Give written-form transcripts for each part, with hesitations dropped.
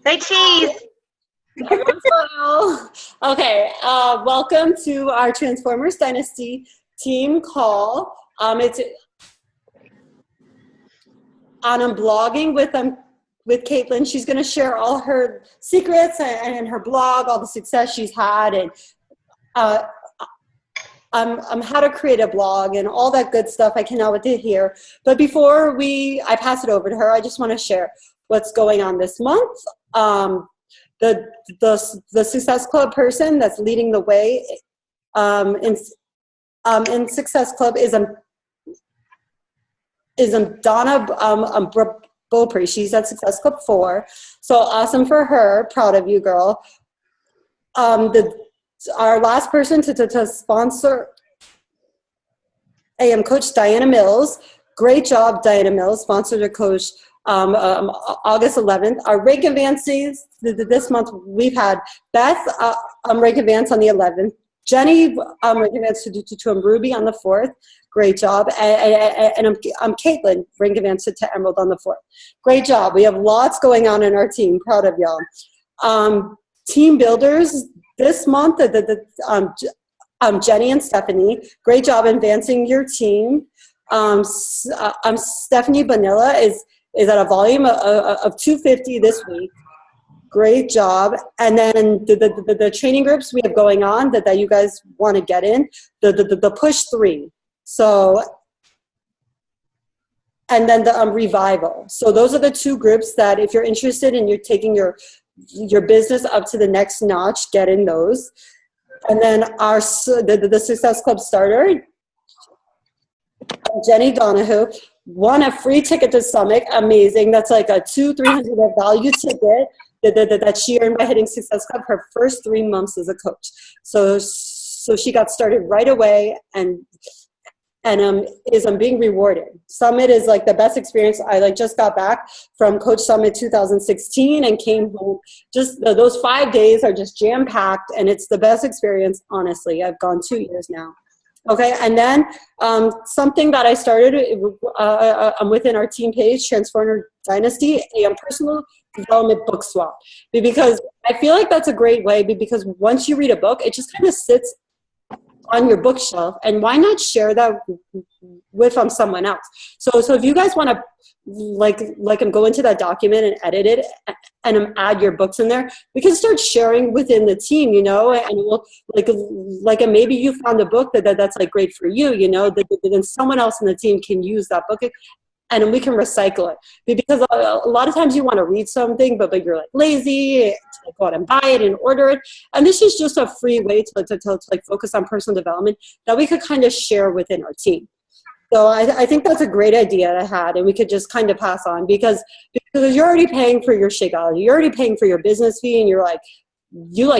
Say cheese. Everyone's well. Okay, welcome to our Transformers Dynasty team call. I'm blogging with Kay Layne. She's going to share all her secrets and her blog, all the success she's had, and I'm how to create a blog and all that good stuff. I cannot wait to hear. But before I pass it over to her, I just want to share what's going on this month. The Success Club person that's leading the way in Success Club is Donna Beaupre. She's at Success Club 4. So awesome for her. Proud of you, girl. Our last person to sponsor AM Coach Diana Mills. Great job, Diana Mills. Sponsored a coach August 11th. Our rank advances this month, we've had Beth rank advance on the 11th. Jenny rank advance to Ruby on the 4th. Great job. And I'm Caitlin, rank advance to Emerald on the 4th. Great job. We have lots going on in our team. Proud of y'all. Team builders this month, Jenny and Stephanie. Great job advancing your team. Stephanie Vanilla is at a volume of 250 this week. Great job. And then the training groups we have going on that you guys want to get in, the push 3. So, and then the Revival. So those are the 2 groups that if you're interested and you're taking your business up to the next notch, get in those. And then the Success Club starter, Jenny Donahue, won a free ticket to Summit. Amazing. That's like a $200-300 value ticket that she earned by hitting Success Club her first 3 months as a coach. So she got started right away and is being rewarded. Summit is like the best experience. I just got back from Coach Summit 2016 and came home. Just those 5 days are just jam packed, and it's the best experience. Honestly, I've gone 2 years now. Okay, and then something that I started within our team page, Transformer Dynasty, a personal development book swap, because I feel like that's a great way. Because once you read a book, it just kind of sits on your bookshelf, and why not share that with someone else? So if you guys want to go into that document and edit it and add your books in there, we can start sharing within the team, and we'll and maybe you found a book that's like great for you, then someone else in the team can use that book and we can recycle it, because a lot of times you want to read something, but you're like lazy to go out and buy it and order it. And this is just a free way to focus on personal development that we could kind of share within our team. So I think that's a great idea I had, and we could just kind of pass on because you're already paying for your Shakeology, you're already paying for your business fee, and you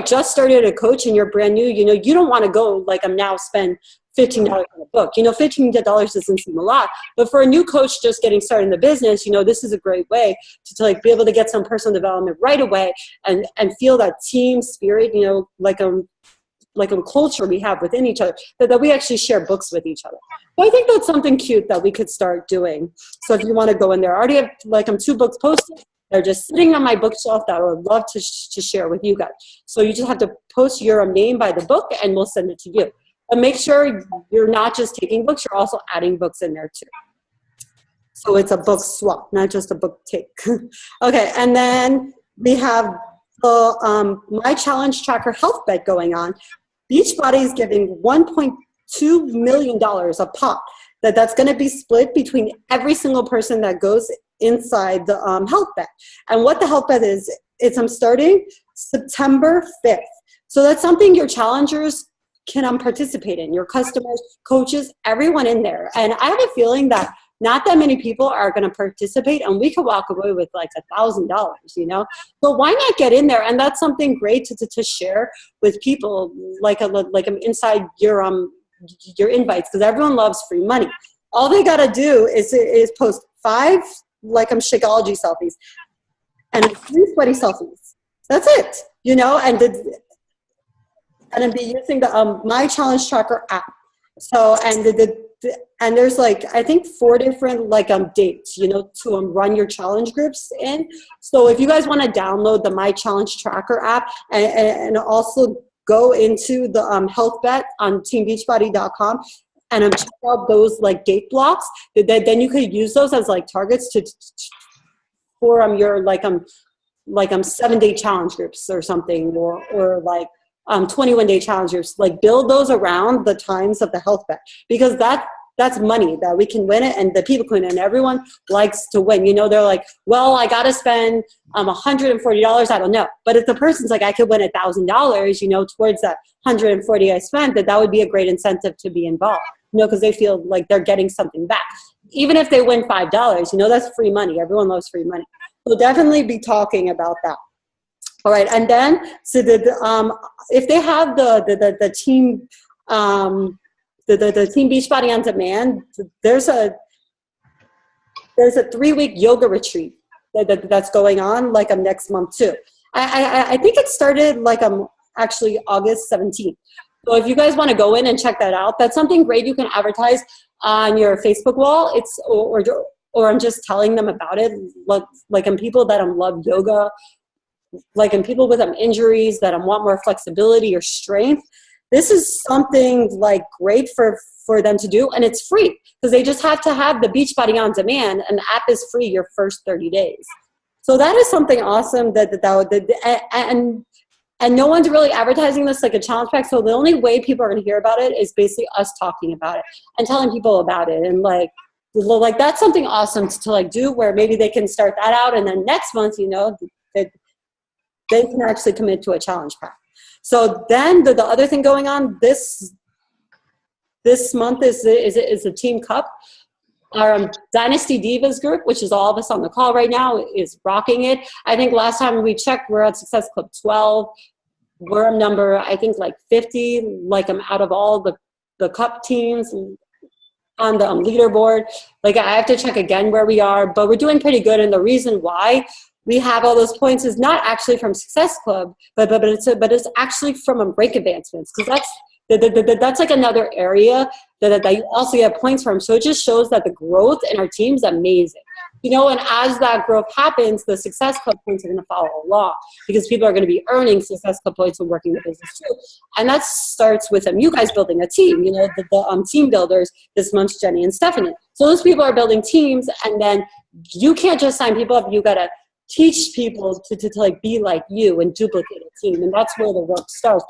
just started a coach and you're brand new. You don't want to go now spend $15 on a book. $15 doesn't seem a lot, but for a new coach just getting started in the business, this is a great way to be able to get some personal development right away and feel that team spirit, a culture we have within each other, that we actually share books with each other. So I think that's something cute that we could start doing. So if you want to go in there, I already have 2 books posted. They're just sitting on my bookshelf that I would love to share with you guys. So you just have to post your name by the book and we'll send it to you. But make sure you're not just taking books, you're also adding books in there too. So it's a book swap, not just a book take. Okay, and then we have the My Challenge Tracker Health Bet going on. Beachbody is giving $1.2 million a pop. That's going to be split between every single person that goes inside the health bet. And what the health bet is, I'm starting September 5th. So that's something your challengers can participate in, your customers, coaches, everyone in there. And I have a feeling that not that many people are going to participate, and we could walk away with $1,000, But why not get in there? And that's something great to share with people, inside your invites, because everyone loves free money. All they got to do is post 5 Shakeology selfies and 3 sweaty selfies. That's it, and be using the My Challenge Tracker app. So, and and there's like, I think 4 different like dates, you know, to run your challenge groups in. So if you guys want to download the My Challenge Tracker app, and also go into the health bet on teambeachbody.com and check out those like date blocks, then you could use those as like targets for your like 7-day challenge groups or something, or like 21-day challenge groups. Like build those around the times of the health bet, because that's money that we can win it, and the people can win, and everyone likes to win. You know, they're like, well, I got to spend $140. I don't know. But if the person's like, I could win $1,000, you know, towards that 140 I spent, that would be a great incentive to be involved, you know, because they feel like they're getting something back. Even if they win $5, you know, that's free money. Everyone loves free money. So definitely be talking about that. All right, and then so if they have the team the Team Beachbody on Demand, there's a 3-week yoga retreat that's going on like next month too. I think it started like actually August 17th. So if you guys want to go in and check that out, that's something great you can advertise on your Facebook wall. It's or I'm just telling them about it. Like in people that love yoga, like in people with injuries that want more flexibility or strength. This is something like great for them to do, and it's free because they just have to have the Beachbody on Demand, and the app is free your first 30 days. So that is something awesome and no one's really advertising this like a challenge pack. So the only way people are going to hear about it is basically us talking about it and telling people about it, and like that's something awesome to like do, where maybe they can start that out, and then next month, you know, they can actually commit to a challenge pack. So then the other thing going on this month is the Team Cup. Our Dynasty Divas group, which is all of us on the call right now, is rocking it. I think last time we checked, we're at Success Club 12. We're number, I think, like 50, like I'm out of all the cup teams on the leaderboard. Like I have to check again where we are, but we're doing pretty good. And the reason why we have all those points is not actually from Success Club, but it's actually from break advancements, because that's like another area that you also get points from. So it just shows that the growth in our team is amazing, you know. And as that growth happens, the Success Club points are going to follow along, because people are going to be earning Success Club points and working the business too. And that starts with you guys building a team. You know, the team builders this month, Jenny and Stephanie. So those people are building teams, and then you can't just sign people up. You got to teach people to like be like you and duplicate a team, and that's where the work starts.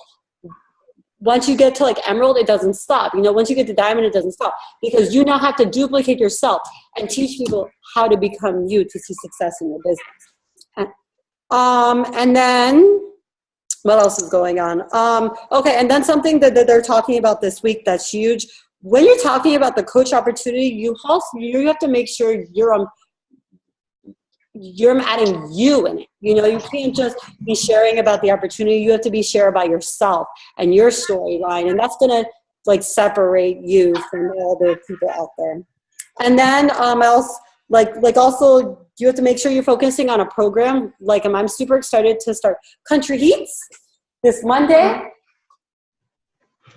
Once you get to like Emerald, it doesn't stop. You know, once you get to Diamond, it doesn't stop, because you now have to duplicate yourself and teach people how to become you to see success in your business. And then what else is going on? Okay, and then something that they're talking about this week that's huge. When you're talking about the coach opportunity, you have to make sure you're adding you in it. You know, you can't just be sharing about the opportunity. You have to be sharing about yourself and your storyline, and that's gonna like separate you from all the people out there. And then else, also you have to make sure you're focusing on a program. Like I'm super excited to start Country Heats this Monday.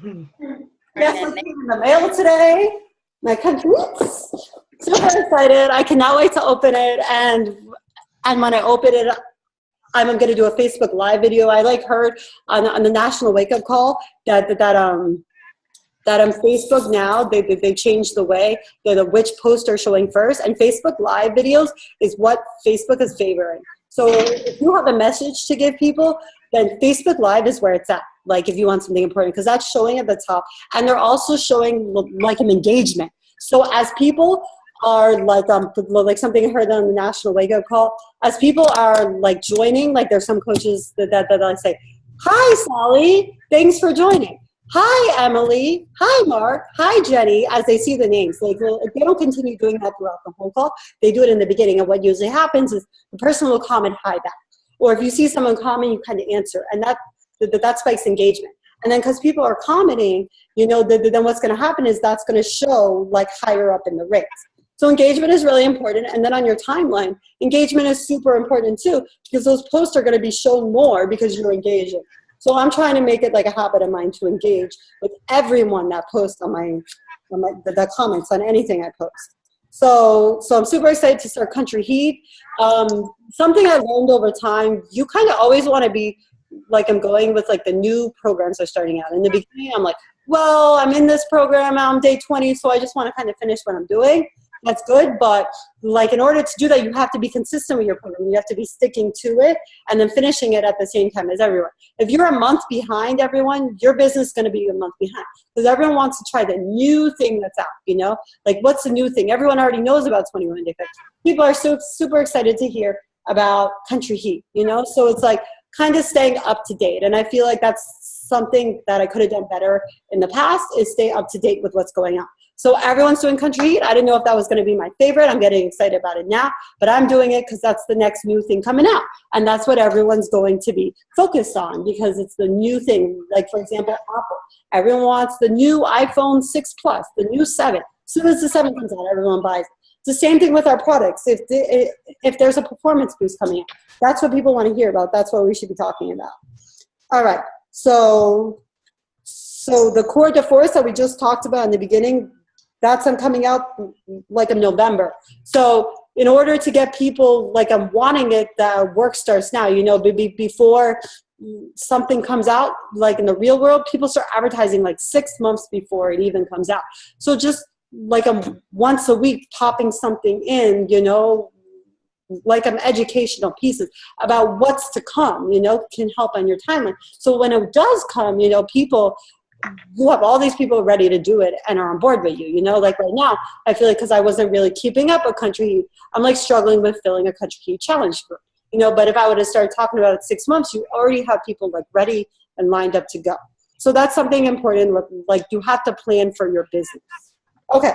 Yes, I'm in the mail today. My Country Heats. Super excited. I cannot wait to open it. And when I open it, I'm going to do a Facebook Live video. I heard on the National Wake Up Call that on Facebook now they changed the way that which posts are showing first, and Facebook Live videos is what Facebook is favoring. So if you have a message to give people, then Facebook Live is where it's at. Like if you want something important, because that's showing at the top, and they're also showing like an engagement. So as people are like something I heard on the National Wake Up Call, as people are like joining, like there's some coaches that I say, "Hi Sally, thanks for joining. Hi Emily, hi Mark, hi Jenny," as they see the names. Like they don't continue doing that throughout the whole call. They do it in the beginning, and what usually happens is the person will comment hi back. Or if you see someone comment, you kind of answer, and that spikes engagement. And then because people are commenting, you know, then what's going to happen is that's going to show like higher up in the rates. So engagement is really important. And then on your timeline, engagement is super important too, because those posts are going to be shown more because you're engaging. So I'm trying to make it like a habit of mine to engage with everyone that posts on that comments on anything I post. So I'm super excited to start Country Heat. Something I learned over time, you kind of always want to be like, I'm going with like the new programs are starting out. In the beginning, I'm like, well, I'm in this program, I'm day 20, so I just want to kind of finish what I'm doing. That's good, but like in order to do that, you have to be consistent with your program. You have to be sticking to it and then finishing it at the same time as everyone. If you're a month behind everyone, your business is going to be a month behind because everyone wants to try the new thing that's out, you know? Like, what's the new thing? Everyone already knows about 21 Day Fix. People are so super excited to hear about Country Heat, you know? So it's like kind of staying up to date. And I feel like that's something that I could have done better in the past, is stay up to date with what's going on. So everyone's doing Country Heat. I didn't know if that was going to be my favorite. I'm getting excited about it now, but I'm doing it because that's the next new thing coming out. And that's what everyone's going to be focused on because it's the new thing. Like, for example, Apple. Everyone wants the new iPhone 6 Plus, the new 7. As soon as the 7 comes out, everyone buys it. It's the same thing with our products. If there's a performance boost coming out, that's what people want to hear about. That's what we should be talking about. All right. So the Core de Force that we just talked about in the beginning, that's coming out like in November. So in order to get people, like I'm wanting it, that work starts now, you know, before something comes out, like in the real world, people start advertising like 6 months before it even comes out. So just like once a week popping something in, you know, like educational pieces about what's to come, you know, can help on your timeline. So when it does come, you know, you have all these people ready to do it and are on board with you, you know, like right now, I feel like because I wasn't really keeping up with Country Heat, I'm like struggling with filling a Country Heat challenge group, you know, but if I would have started talking about it 6 months, you already have people like ready and lined up to go. So that's something important, like you have to plan for your business. Okay.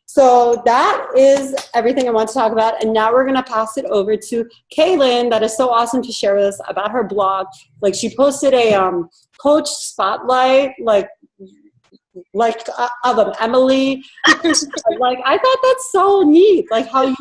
So that is everything I want to talk about. And now we're going to pass it over to Kay Layne. That is so awesome to share with us about her blog. Like she posted a coach spotlight, like of Emily. Like I thought that's so neat. Like how you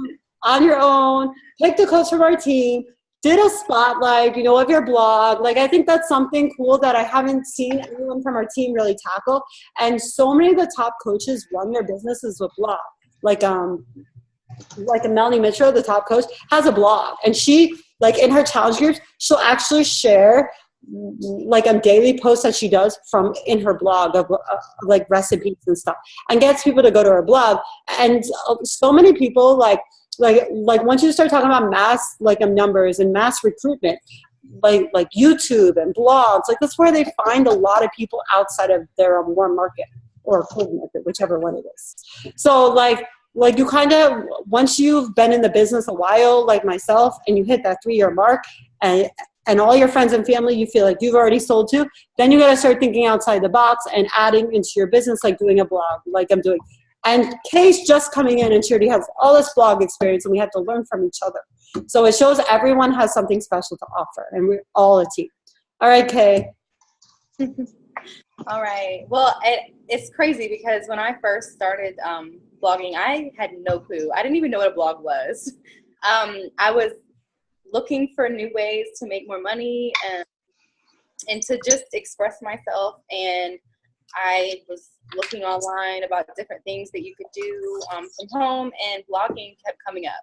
on your own picked a coach from our team, did a spotlight, you know, of your blog. Like I think that's something cool that I haven't seen anyone from our team really tackle. And so many of the top coaches run their businesses with blog. Like Melanie Mitchell, the top coach, has a blog, and she, like in her challenge groups, she'll actually share like daily posts that she does from in her blog of like recipes and stuff, and gets people to go to her blog. And so many people like once you start talking about mass numbers and mass recruitment, like YouTube and blogs, like that's where they find a lot of people outside of their warm market or cold market, whichever one it is. So like you kind of, once you've been in the business a while, like myself, and you hit that 3-year mark, and all your friends and family you feel like you've already sold to, then you got to start thinking outside the box and adding into your business, like doing a blog, like I'm doing. And Kay's just coming in, and she already has all this blog experience, and we have to learn from each other. So it shows everyone has something special to offer, and we're all a team. All right, Kay. All right. Well, it's crazy because when I first started blogging, I had no clue. I didn't even know what a blog was. I was looking for new ways to make more money and to just express myself. And I was looking online about different things that you could do from home, and blogging kept coming up.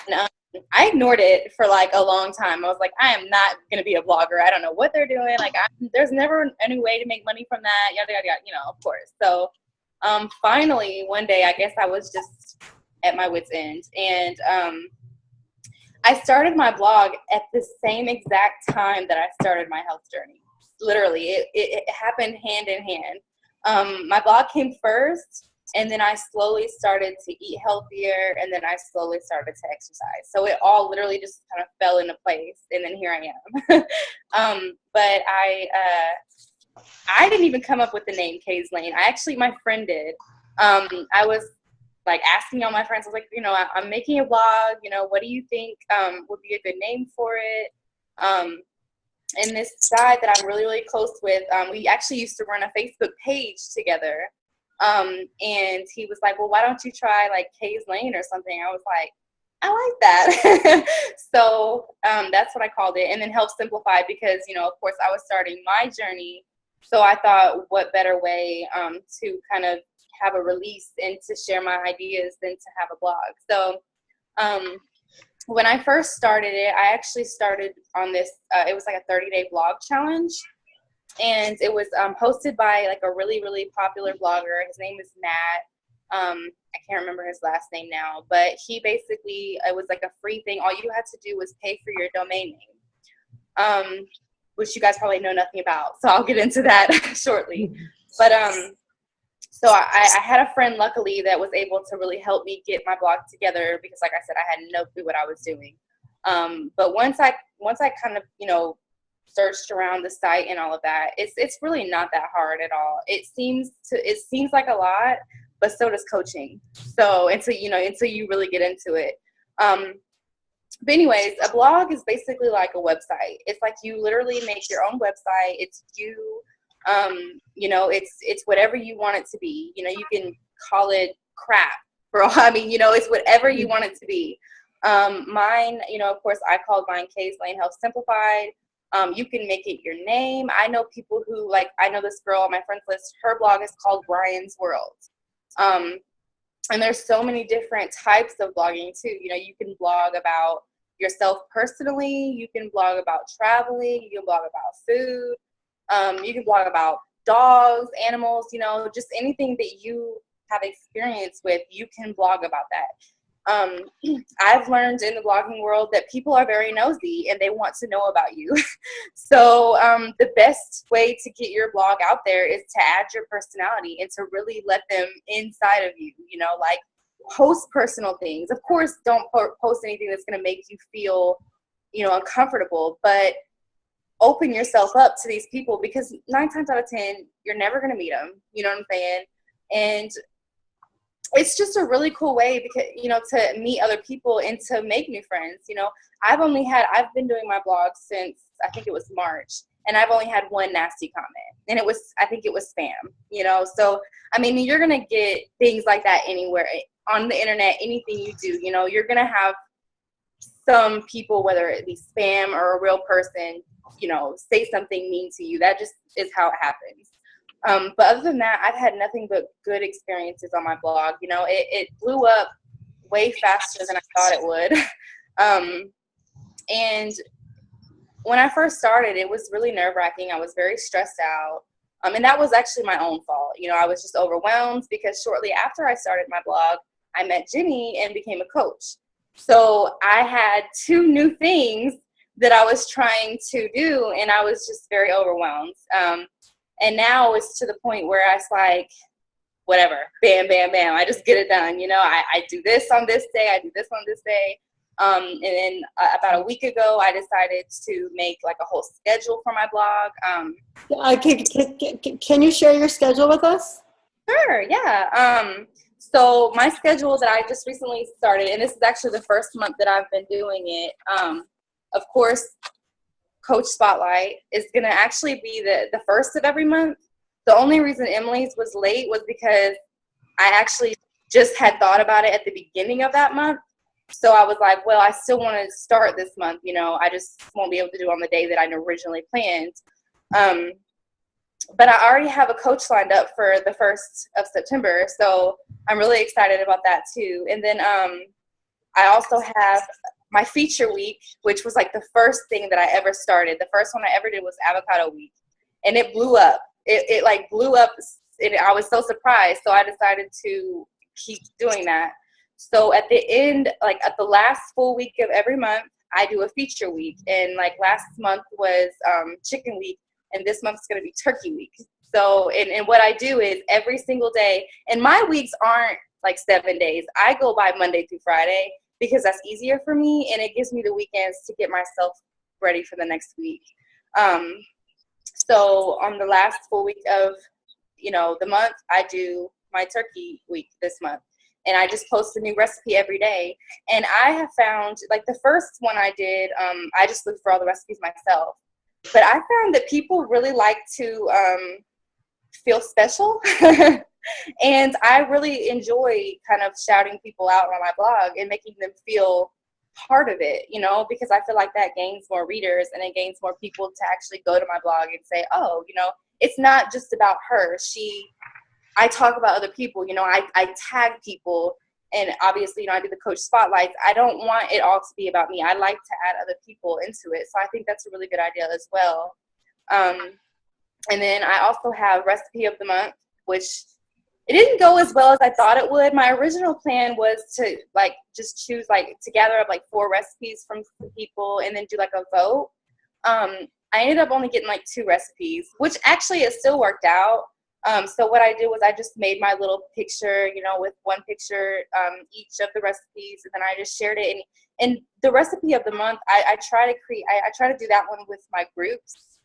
And I ignored it for like a long time. I was like, I am not going to be a blogger. I don't know what they're doing. Like, there's never any way to make money from that. Yada, yada, yada, you know, of course. So finally, one day, I guess I was just at my wit's end. And I started my blog at the same exact time that I started my health journey. Literally, it happened hand in hand. My blog came first, and then I slowly started to eat healthier, and then I slowly started to exercise. So it all literally just kind of fell into place, and then here I am. But I didn't even come up with the name Kay Layne. My friend did. I was like asking all my friends, I was like, you know, I'm making a blog, you know, what do you think would be a good name for it? And this guy that I'm really, really close with, we actually used to run a Facebook page together. And he was like, well, why don't you try like Kay Layne or something? I was like, I like that. So that's what I called it. And then Help Simplify because, you know, of course I was starting my journey. So I thought what better way to kind of have a release and to share my ideas than to have a blog. So when I first started it, I actually started on this, it was like a 30-day blog challenge. And it was hosted by like a really, really popular blogger. His name is Matt. I can't remember his last name now, but he basically, it was like a free thing. All you had to do was pay for your domain name, which you guys probably know nothing about. So I'll get into that shortly. But so I had a friend, luckily, that was able to really help me get my blog together because, like I said, I had no clue what I was doing. But once I kind of, you know, searched around the site and all of that, it's really not that hard at all. It seems like a lot, but so does coaching. So until you really get into it. But anyways, a blog is basically like a website. It's like you literally make your own website. It's you, you know, it's whatever you want it to be. You know, you can call it crap, bro. I mean, you know, it's whatever you want it to be. Mine, you know, of course, I called mine Kay Layne Help Simplified. You can make it your name. I know people who, like, I know this girl on my friends list, her blog is called Brian's World. And there's so many different types of blogging too. You know, you can blog about yourself personally. You can blog about traveling. You can blog about food. You can blog about dogs, animals, you know, just anything that you have experience with, you can blog about that. I've learned in the blogging world that people are very nosy and they want to know about you. So the best way to get your blog out there is to add your personality and to really let them inside of you, you know, like post personal things. Of course, don't post anything that's going to make you feel, you know, uncomfortable, but open yourself up to these people because 9 times out of 10, you're never going to meet them. You know what I'm saying? And it's just a really cool way because, you know, to meet other people and to make new friends. You know, I've been doing my blog since I think it was March, and I've only had one nasty comment, and I think it was spam, you know? So, I mean, you're going to get things like that anywhere on the internet, anything you do, you know, you're going to have some people, whether it be spam or a real person, you know, say something mean to you. That just is how it happens. But other than that, I've had nothing but good experiences on my blog. You know, it blew up way faster than I thought it would. And when I first started, it was really nerve-wracking. I was very stressed out. And that was actually my own fault. You know, I was just overwhelmed because shortly after I started my blog, I met Jenny and became a coach. So I had 2 new things that I was trying to do, and I was just very overwhelmed. And now it's to the point where it's like, whatever, bam, bam, bam. I just get it done. You know, I do this on this day. I do this on this day. And then about a week ago, I decided to make like a whole schedule for my blog. Can you share your schedule with us? Sure, yeah. So my schedule that I just recently started, and this is actually the first month that I've been doing it. Of course, Coach Spotlight is going to actually be the first of every month. The only reason Emily's was late was because I actually just had thought about it at the beginning of that month. So I was like, well, I still want to start this month. You know, I just won't be able to do it on the day that I originally planned. But I already have a coach lined up for the 1st of September. So I'm really excited about that too. And then I also have my feature week, which was like the first thing that I ever started. The first one I ever did was Avocado Week, and it blew up. It like blew up, and I was so surprised. So I decided to keep doing that. So at the end, like at the last full week of every month, I do a feature week. And like last month was Chicken Week, and this month's going to be Turkey Week. So, and what I do is every single day, and my weeks aren't like 7 days. I go by Monday through Friday, because that's easier for me, and it gives me the weekends to get myself ready for the next week. So on the last full week of, you know, the month, I do my Turkey Week this month, and I just post a new recipe every day. And I have found, like the first one I did, I just looked for all the recipes myself, but I found that people really like to feel special. And I really enjoy kind of shouting people out on my blog and making them feel part of it, you know, because I feel like that gains more readers and it gains more people to actually go to my blog and say, oh, you know, it's not just about her. I talk about other people, you know, I tag people, and obviously, you know, I do the coach spotlights. I don't want it all to be about me. I like to add other people into it. So I think that's a really good idea as well. And then I also have recipe of the month, which it didn't go as well as I thought it would. My original plan was to like just choose like to gather up like 4 recipes from people and then do like a vote. I ended up only getting like 2 recipes, which actually it still worked out. So what I did was I just made my little picture, you know, with one picture each of the recipes, and then I just shared it. And the recipe of the month, I try to create. I try to do that one with my groups,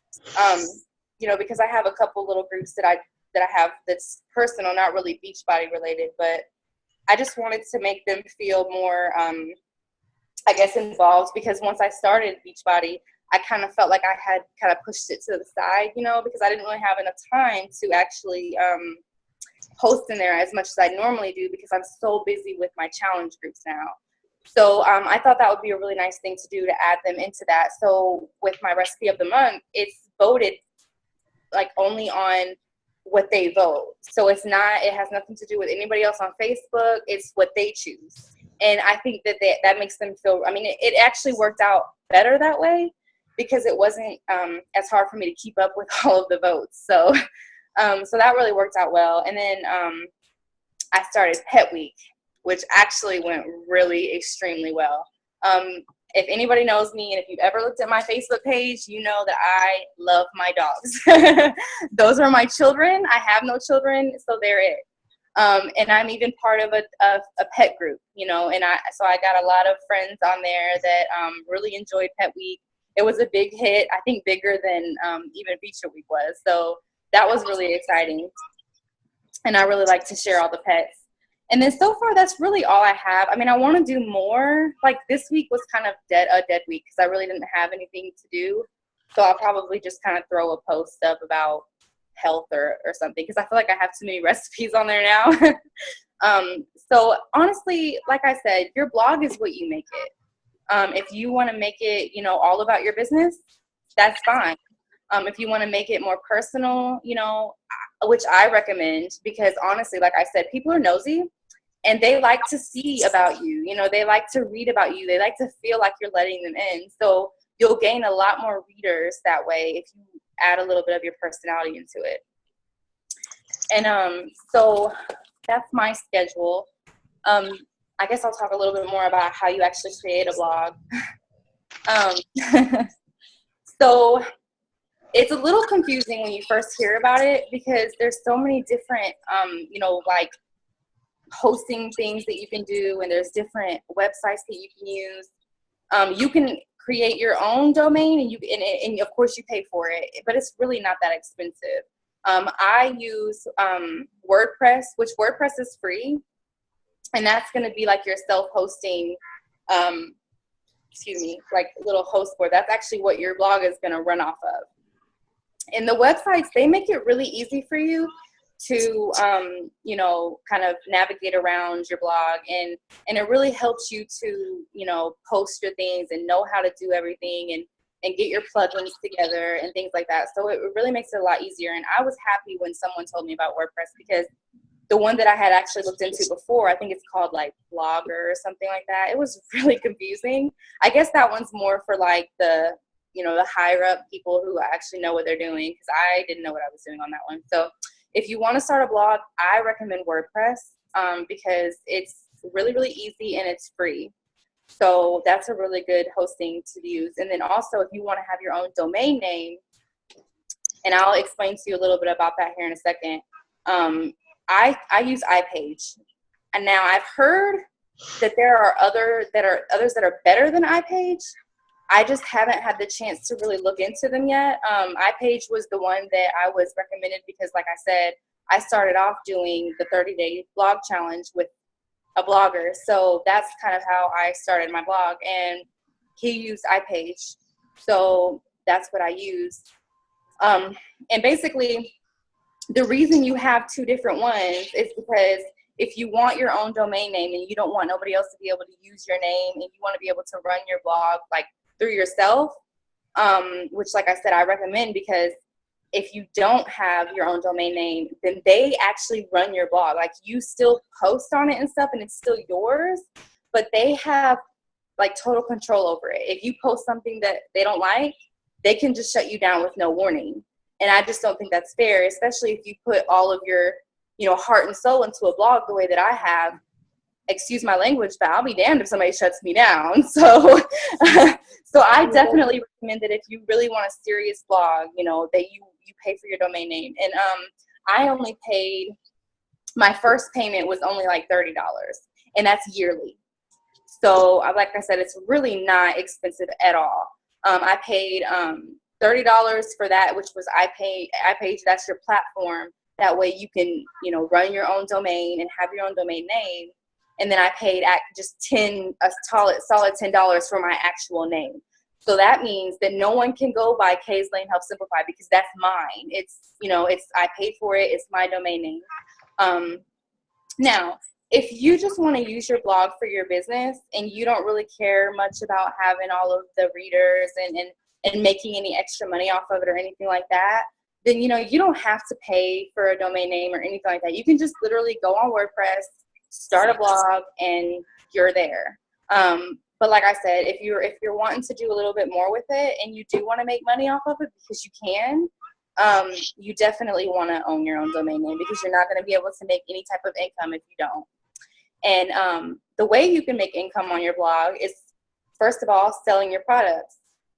you know, because I have a couple little groups that I have that's personal, not really Beachbody related, but I just wanted to make them feel more, I guess, involved, because once I started Beachbody, I kind of felt like I had kind of pushed it to the side, you know, because I didn't really have enough time to actually post in there as much as I normally do, because I'm so busy with my challenge groups now. So I thought that would be a really nice thing to do, to add them into that. So with my recipe of the month, it's voted like only on what they vote. So it has nothing to do with anybody else on Facebook. It's what they choose. And I think that makes them feel, I mean, it actually worked out better that way, because it wasn't as hard for me to keep up with all of the votes. So so that really worked out well. And then I started Pet Week, which actually went really extremely well. If anybody knows me, and if you've ever looked at my Facebook page, you know that I love my dogs. Those are my children. I have no children, so they're it. And I'm even part of a pet group, you know, and so I got a lot of friends on there that really enjoyed Pet Week. It was a big hit, I think bigger than even Feature Week was. So that was really exciting. And I really like to share all the pets. And then so far, that's really all I have. I mean, I want to do more. Like this week was kind of a dead week, because I really didn't have anything to do. So I'll probably just kind of throw a post up about health or something, because I feel like I have too many recipes on there now. So honestly, like I said, your blog is what you make it. If you want to make it, you know, all about your business, that's fine. If you want to make it more personal, you know, which I recommend, because honestly, like I said, people are nosy and they like to see about you. You know, they like to read about you. They like to feel like you're letting them in. So you'll gain a lot more readers that way if you add a little bit of your personality into it. And so that's my schedule. I guess I'll talk a little bit more about how you actually create a blog. So it's a little confusing when you first hear about it, because there's so many different, you know, like hosting things that you can do, and there's different websites that you can use. You can create your own domain, and of course you pay for it, but it's really not that expensive. I use WordPress, which WordPress is free, and that's going to be like your self-hosting, like little host board. That's actually what your blog is going to run off of. And the websites, they make it really easy for you to, you know, kind of navigate around your blog, and it really helps you to, you know, post your things and know how to do everything, and get your plugins together and things like that. So it really makes it a lot easier. And I was happy when someone told me about WordPress, because the one that I had actually looked into before, I think it's called like Blogger or something like that. It was really confusing. I guess that one's more for like the, you know, the higher up people who actually know what they're doing, because I didn't know what I was doing on that one. So if you want to start a blog, I recommend WordPress, because it's really, really easy and it's free. So that's a really good hosting to use. And then also, if you want to have your own domain name, and I'll explain to you a little bit about that here in a second, I use iPage. And now I've heard that there are others that are better than iPage. I just haven't had the chance to really look into them yet. iPage was the one that I was recommended because, like I said, I started off doing the 30-day blog challenge with a blogger. So that's kind of how I started my blog. And he used iPage. So that's what I used. And basically, the reason you have two different ones is because if you want your own domain name and you don't want nobody else to be able to use your name, and you want to be able to run your blog like through yourself, which like I said, I recommend, because if you don't have your own domain name, then they actually run your blog. Like, you still post on it and stuff, and it's still yours, but they have like total control over it. If you post something that they don't like, they can just shut you down with no warning. And I just don't think that's fair, especially if you put all of your, heart and soul into a blog the way that I have. Excuse my language, but I'll be damned if somebody shuts me down. So, so I definitely recommend that if you really want a serious blog, that you pay for your domain name. And I only paid, my first payment was only like $30, and that's yearly. So like I said, it's really not expensive at all. I paid $30 for that, which was iPage. That's your platform. That way you can, run your own domain and have your own domain name. And then I paid just a solid $10 for my actual name. So that means that no one can go by Kay's Layne Help Simplify, because that's mine. It's, I paid for it. It's my domain name. Now, if you just want to use your blog for your business and you don't really care much about having all of the readers and making any extra money off of it or anything like that, then, you don't have to pay for a domain name or anything like that. You can just literally go on WordPress, start a blog, and you're there. But like I said, if you're wanting to do a little bit more with it and you do want to make money off of it, because you can, you definitely want to own your own domain name, because you're not going to be able to make any type of income if you don't. And the way you can make income on your blog is, first of all, selling your products.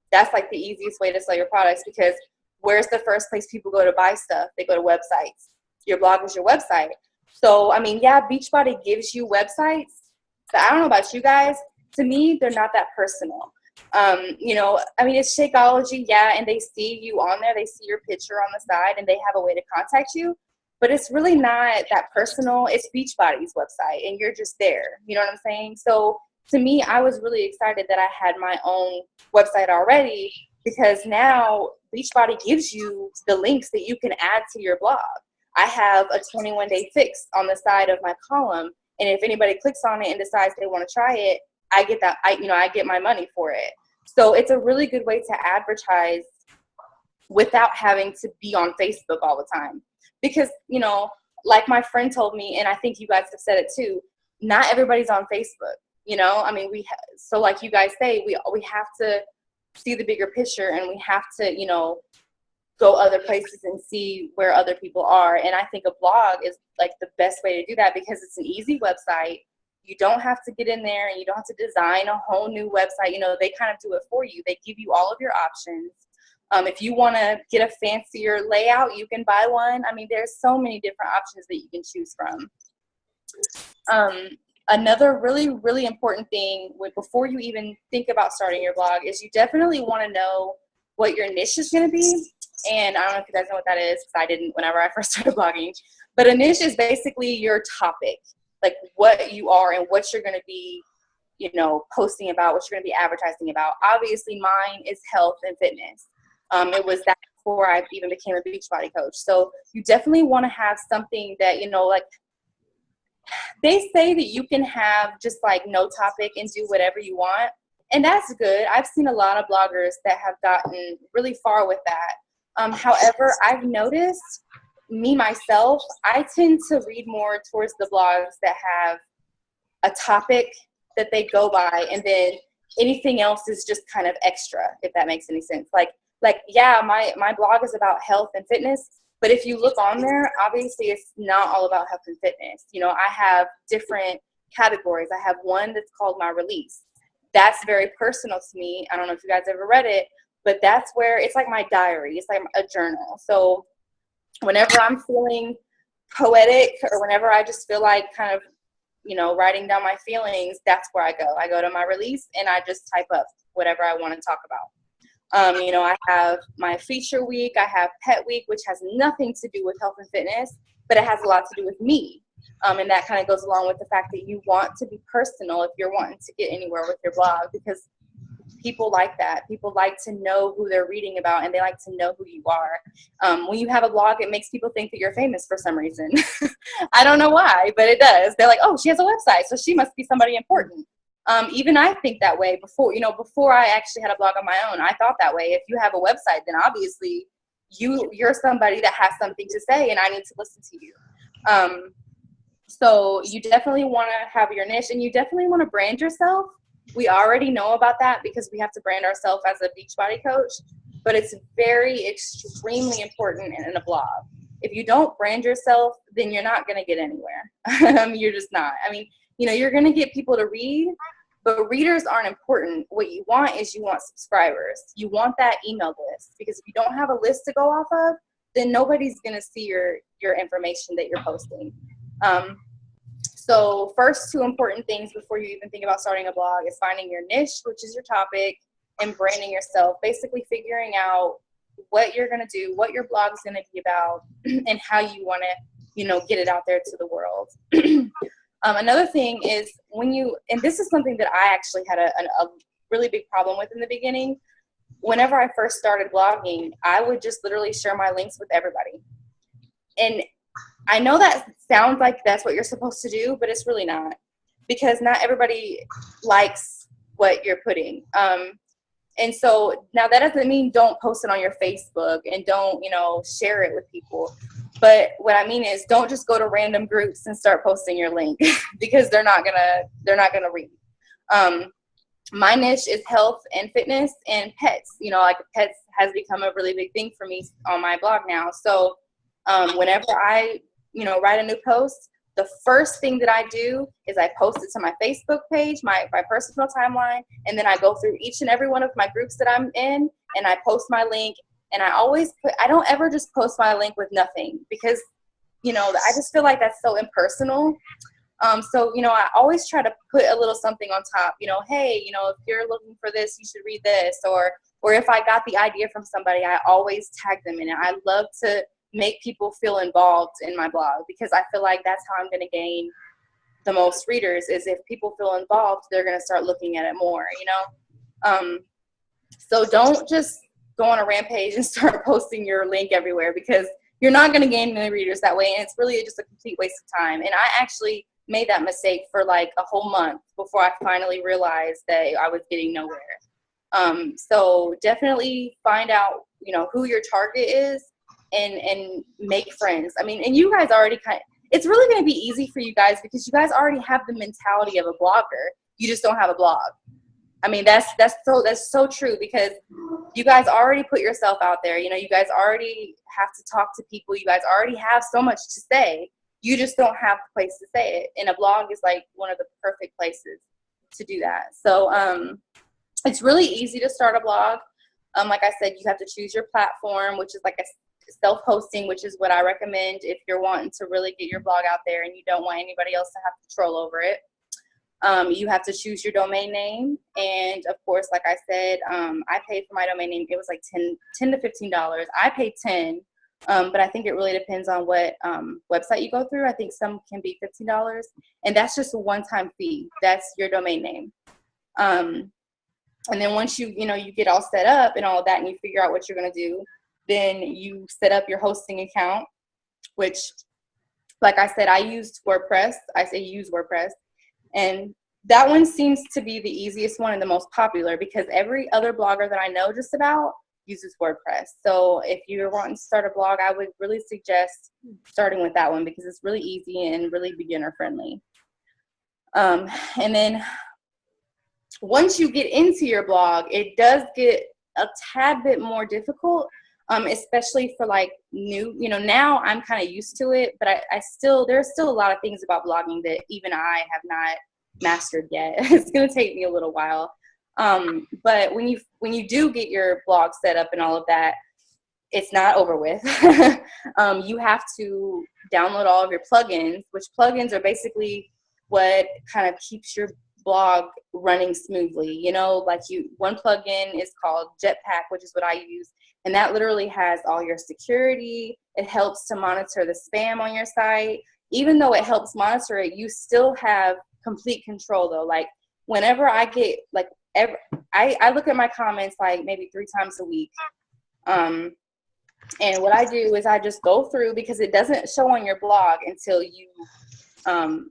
That's like the easiest way to sell your products, because where's the first place people go to buy stuff? They go to websites. Your blog is your website. So, I mean, yeah, Beachbody gives you websites, but I don't know about you guys. To me, they're not that personal. It's Shakeology, yeah, and they see you on there. They see your picture on the side, and they have a way to contact you. But it's really not that personal. It's Beachbody's website, and you're just there. You know what I'm saying? So to me, I was really excited that I had my own website already, because now Beachbody gives you the links that you can add to your blog. I have a 21-day fix on the side of my column, and if anybody clicks on it and decides they want to try it, I get that. I get my money for it. So it's a really good way to advertise without having to be on Facebook all the time. Because, like my friend told me, and I think you guys have said it too, not everybody's on Facebook. So like you guys say, we have to see the bigger picture, and we have to, go other places and see where other people are. And I think a blog is like the best way to do that, because it's an easy website. You don't have to get in there, and you don't have to design a whole new website. They kind of do it for you. They give you all of your options. If you want to get a fancier layout, you can buy one. I mean, there's so many different options that you can choose from. Another really, really important thing before you even think about starting your blog is you definitely want to know what your niche is going to be. And I don't know if you guys know what that is, because I didn't whenever I first started blogging. But a niche is basically your topic, like what you are and what you're going to be, posting about, what you're going to be advertising about. Obviously, mine is health and fitness. It was that before I even became a Beachbody coach. So you definitely want to have something that, like they say that you can have just like no topic and do whatever you want. And that's good. I've seen a lot of bloggers that have gotten really far with that. However, I've noticed myself, I tend to read more towards the blogs that have a topic that they go by, and then anything else is just kind of extra, if that makes any sense. Like yeah, my blog is about health and fitness, but if you look on there, obviously it's not all about health and fitness. I have different categories. I have one that's called My Release. That's very personal to me. I don't know if you guys ever read it, but that's where it's like my diary. It's like a journal. So whenever I'm feeling poetic, or whenever I just feel like kind of, writing down my feelings, that's where I go. I go to My Release, and I just type up whatever I want to talk about. I have my feature week. I have pet week, which has nothing to do with health and fitness, but it has a lot to do with me. And that kind of goes along with the fact that you want to be personal if you're wanting to get anywhere with your blog, because People like that. People like to know who they're reading about, and they like to know who you are. When you have a blog, it makes people think that you're famous for some reason. I don't know why, but it does. They're like, oh, she has a website, so she must be somebody important. Even I think that way before I actually had a blog on my own. I thought that way. If you have a website, then obviously you're somebody that has something to say, and I need to listen to you. So you definitely want to have your niche, and you definitely want to brand yourself. We already know about that because we have to brand ourselves as a Beachbody coach, but it's very extremely important in a blog. If you don't brand yourself, then you're not going to get anywhere. You're just not. I mean, you're going to get people to read, but readers aren't important. What you want is you want subscribers. You want that email list, because if you don't have a list to go off of, then nobody's going to see your information that you're posting. So first two important things before you even think about starting a blog is finding your niche, which is your topic, and branding yourself, basically figuring out what you're going to do, what your blog is going to be about, and how you want to, get it out there to the world. Another thing is and this is something that I actually had a really big problem with in the beginning. Whenever I first started blogging, I would just literally share my links with everybody. And I know that sounds like that's what you're supposed to do, but it's really not, because not everybody likes what you're putting. And so now that doesn't mean don't post it on your Facebook and don't, share it with people. But what I mean is don't just go to random groups and start posting your link because they're not gonna read. My niche is health and fitness and pets. Like pets has become a really big thing for me on my blog now. So whenever I write a new post, the first thing that I do is I post it to my Facebook page, my personal timeline, and then I go through each and every one of my groups that I'm in, and I post my link. And I don't ever just post my link with nothing, because, I just feel like that's so impersonal. So, I always try to put a little something on top, hey, if you're looking for this, you should read this. Or if I got the idea from somebody, I always tag them in it. I love to make people feel involved in my blog, because I feel like that's how I'm going to gain the most readers, is if people feel involved, they're going to start looking at it more, So don't just go on a rampage and start posting your link everywhere, because you're not going to gain any readers that way. And it's really just a complete waste of time. And I actually made that mistake for like a whole month before I finally realized that I was getting nowhere. So definitely find out, who your target is, and make friends. I mean, and you guys already it's really going to be easy for you guys, because you guys already have the mentality of a blogger. You just don't have a blog. I mean, that's so true, because you guys already put yourself out there. You guys already have to talk to people. You guys already have so much to say. You just don't have the place to say it. And a blog is like one of the perfect places to do that. So it's really easy to start a blog. Like I said, you have to choose your platform, which is like a self-hosting, which is what I recommend if you're wanting to really get your blog out there and you don't want anybody else to have control over it. You have to choose your domain name. And of course, like I said, I paid for my domain name. It was like $10 to $15. I paid $10, but I think it really depends on what website you go through. I think some can be $15, and that's just a one-time fee. That's your domain name. And then once you get all set up and all of that, and you figure out what you're going to do, then you set up your hosting account, which, like I said, I used WordPress. I say use WordPress. And that one seems to be the easiest one and the most popular, because every other blogger that I know just about uses WordPress. So if you're wanting to start a blog, I would really suggest starting with that one, because it's really easy and really beginner friendly. And then once you get into your blog, it does get a tad bit more difficult, especially for like new, now I'm kind of used to it, but there's still a lot of things about blogging that even I have not mastered yet. It's going to take me a little while. But when you do get your blog set up and all of that, it's not over with. You have to download all of your plugins, which plugins are basically what kind of keeps your blog running smoothly. One plugin is called Jetpack, which is what I use. And that literally has all your security. It helps to monitor the spam on your site. Even though it helps monitor it, you still have complete control though. Like whenever I get, like I look at my comments like maybe 3 times a week. And what I do is I just go through, because it doesn't show on your blog until you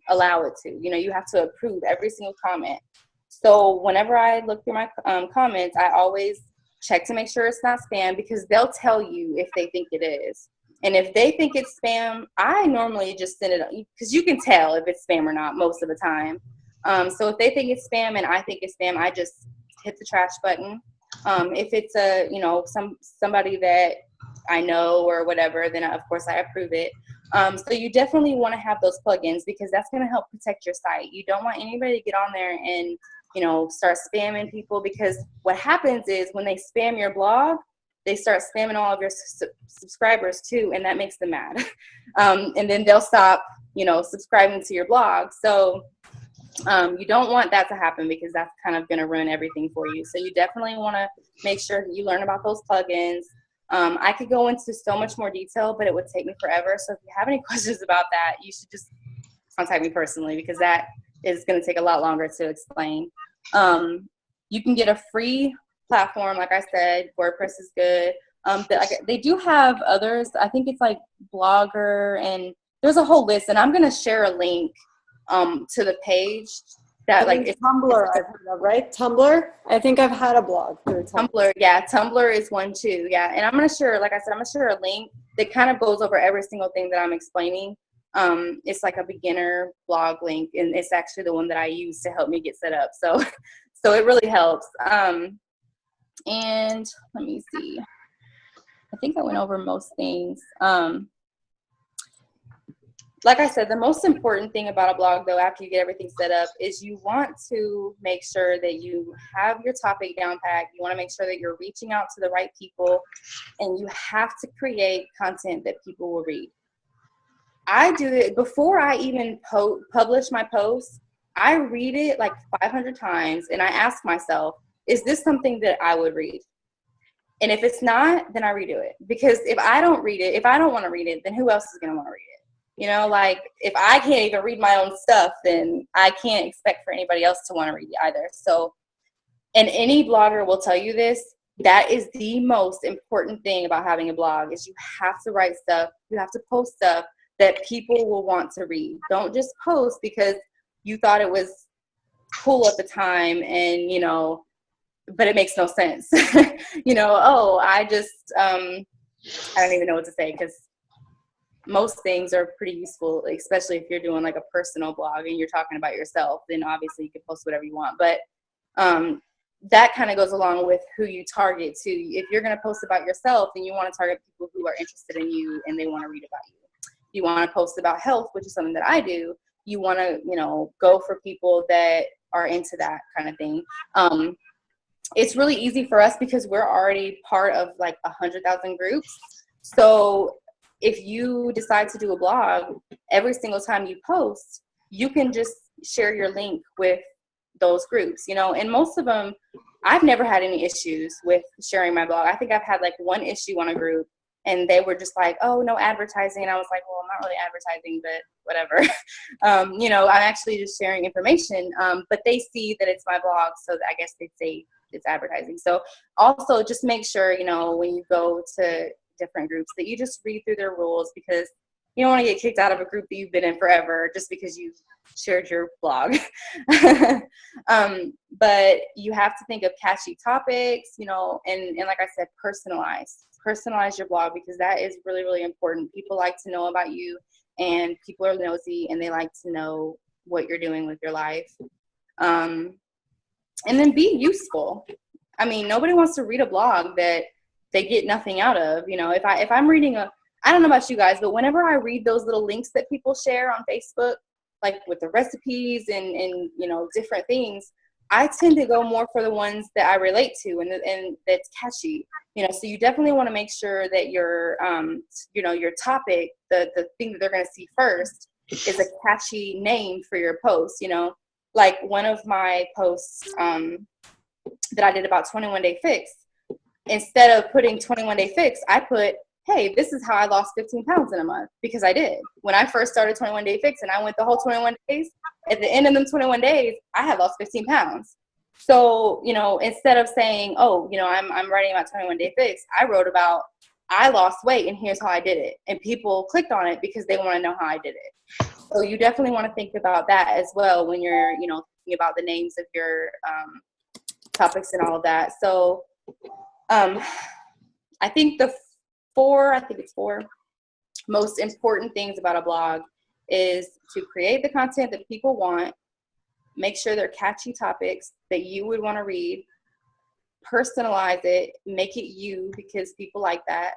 allow it to. You know, you have to approve every single comment. So whenever I look through my comments, I always check to make sure it's not spam, because they'll tell you if they think it is. And if they think it's spam, I normally just send it, because you can tell if it's spam or not most of the time. So if they think it's spam and I think it's spam, I just hit the trash button. If it's somebody that I know or whatever, then of course I approve it. So you definitely want to have those plugins, because that's going to help protect your site. You don't want anybody to get on there and, you know, start spamming people, because what happens is when they spam your blog, they start spamming all of your subscribers too, and that makes them mad. And then they'll stop, you know, subscribing to your blog. So you don't want that to happen, because that's kind of going to ruin everything for you. So you definitely want to make sure you learn about those plugins. I could go into so much more detail, but it would take me forever. So if you have any questions about that, you should just contact me personally, because that is going to take a lot longer to explain. You can get a free platform. Like I said, WordPress is good. They do have others. I think it's like Blogger, and there's a whole list. And I'm going to share a link to the page that it's Tumblr. I've heard of, right? Tumblr. I think I've had a blog through Tumblr. Yeah, Tumblr is one too. Yeah, and I'm gonna share, like I said, I'm gonna share a link that kind of goes over every single thing that I'm explaining. It's like a beginner blog link, and it's actually the one that I use to help me get set up. So, so it really helps. And let me see. I think I went over most things. Like I said, the most important thing about a blog, though, after you get everything set up, is you want to make sure that you have your topic down packed. You want to make sure that you're reaching out to the right people, and you have to create content that people will read. I do it before I even publish my post. I read it like 500 times, and I ask myself, is this something that I would read? And if it's not, then I redo it. Because if I don't read it, if I don't want to read it, then who else is going to want to read it? You know, like if I can't even read my own stuff, then I can't expect for anybody else to want to read it either. So, and any blogger will tell you this, that is the most important thing about having a blog, is you have to write stuff, you have to post stuff that people will want to read. Don't just post because you thought it was cool at the time, and, you know, but it makes no sense. You know, oh, I don't even know what to say, because most things are pretty useful, especially if you're doing like a personal blog and you're talking about yourself, then obviously you can post whatever you want. But that kind of goes along with who you target too. If you're going to post about yourself, then you want to target people who are interested in you and they want to read about you. If you want to post about health, which is something that I do, you want to, you know, go for people that are into that kind of thing. It's really easy for us because we're already part of like 100,000 groups. So if you decide to do a blog, every single time you post, you can just share your link with those groups, you know, and most of them, I've never had any issues with sharing my blog. I think I've had like one issue on a group, and they were just like, oh, no advertising. And I was like, well, I'm not really advertising, but whatever. You know, I'm actually just sharing information, but they see that it's my blog, so I guess they'd say it's advertising. So also just make sure, you know, when you go to different groups, that you just read through their rules, because you don't want to get kicked out of a group that you've been in forever just because you shared your blog. But you have to think of catchy topics, you know, and like I said, personalize your blog, because that is really, really important. People like to know about you, and people are nosy, and they like to know what you're doing with your life. And then be useful. I mean, nobody wants to read a blog that they get nothing out of. You know, if I'm reading I don't know about you guys, but whenever I read those little links that people share on Facebook, like with the recipes and you know, different things, I tend to go more for the ones that I relate to and that's catchy. You know, so you definitely want to make sure that your you know, your topic, the thing that they're going to see first, is a catchy name for your post. You know, like one of my posts that I did about 21 Day Fix, instead of putting 21 Day Fix, I put, hey, this is how I lost 15 pounds in a month, because I did. When I first started 21 Day Fix and I went the whole 21 days, at the end of them 21 days, I had lost 15 pounds. So, you know, instead of saying, oh, you know, I'm writing about 21 Day Fix, I wrote about I lost weight and here's how I did it. And people clicked on it because they want to know how I did it. So you definitely want to think about that as well when you're, you know, thinking about the names of your topics and all of that. So I think it's four most important things about a blog is to create the content that people want, make sure they're catchy topics that you would want to read, personalize it, make it you because people like that,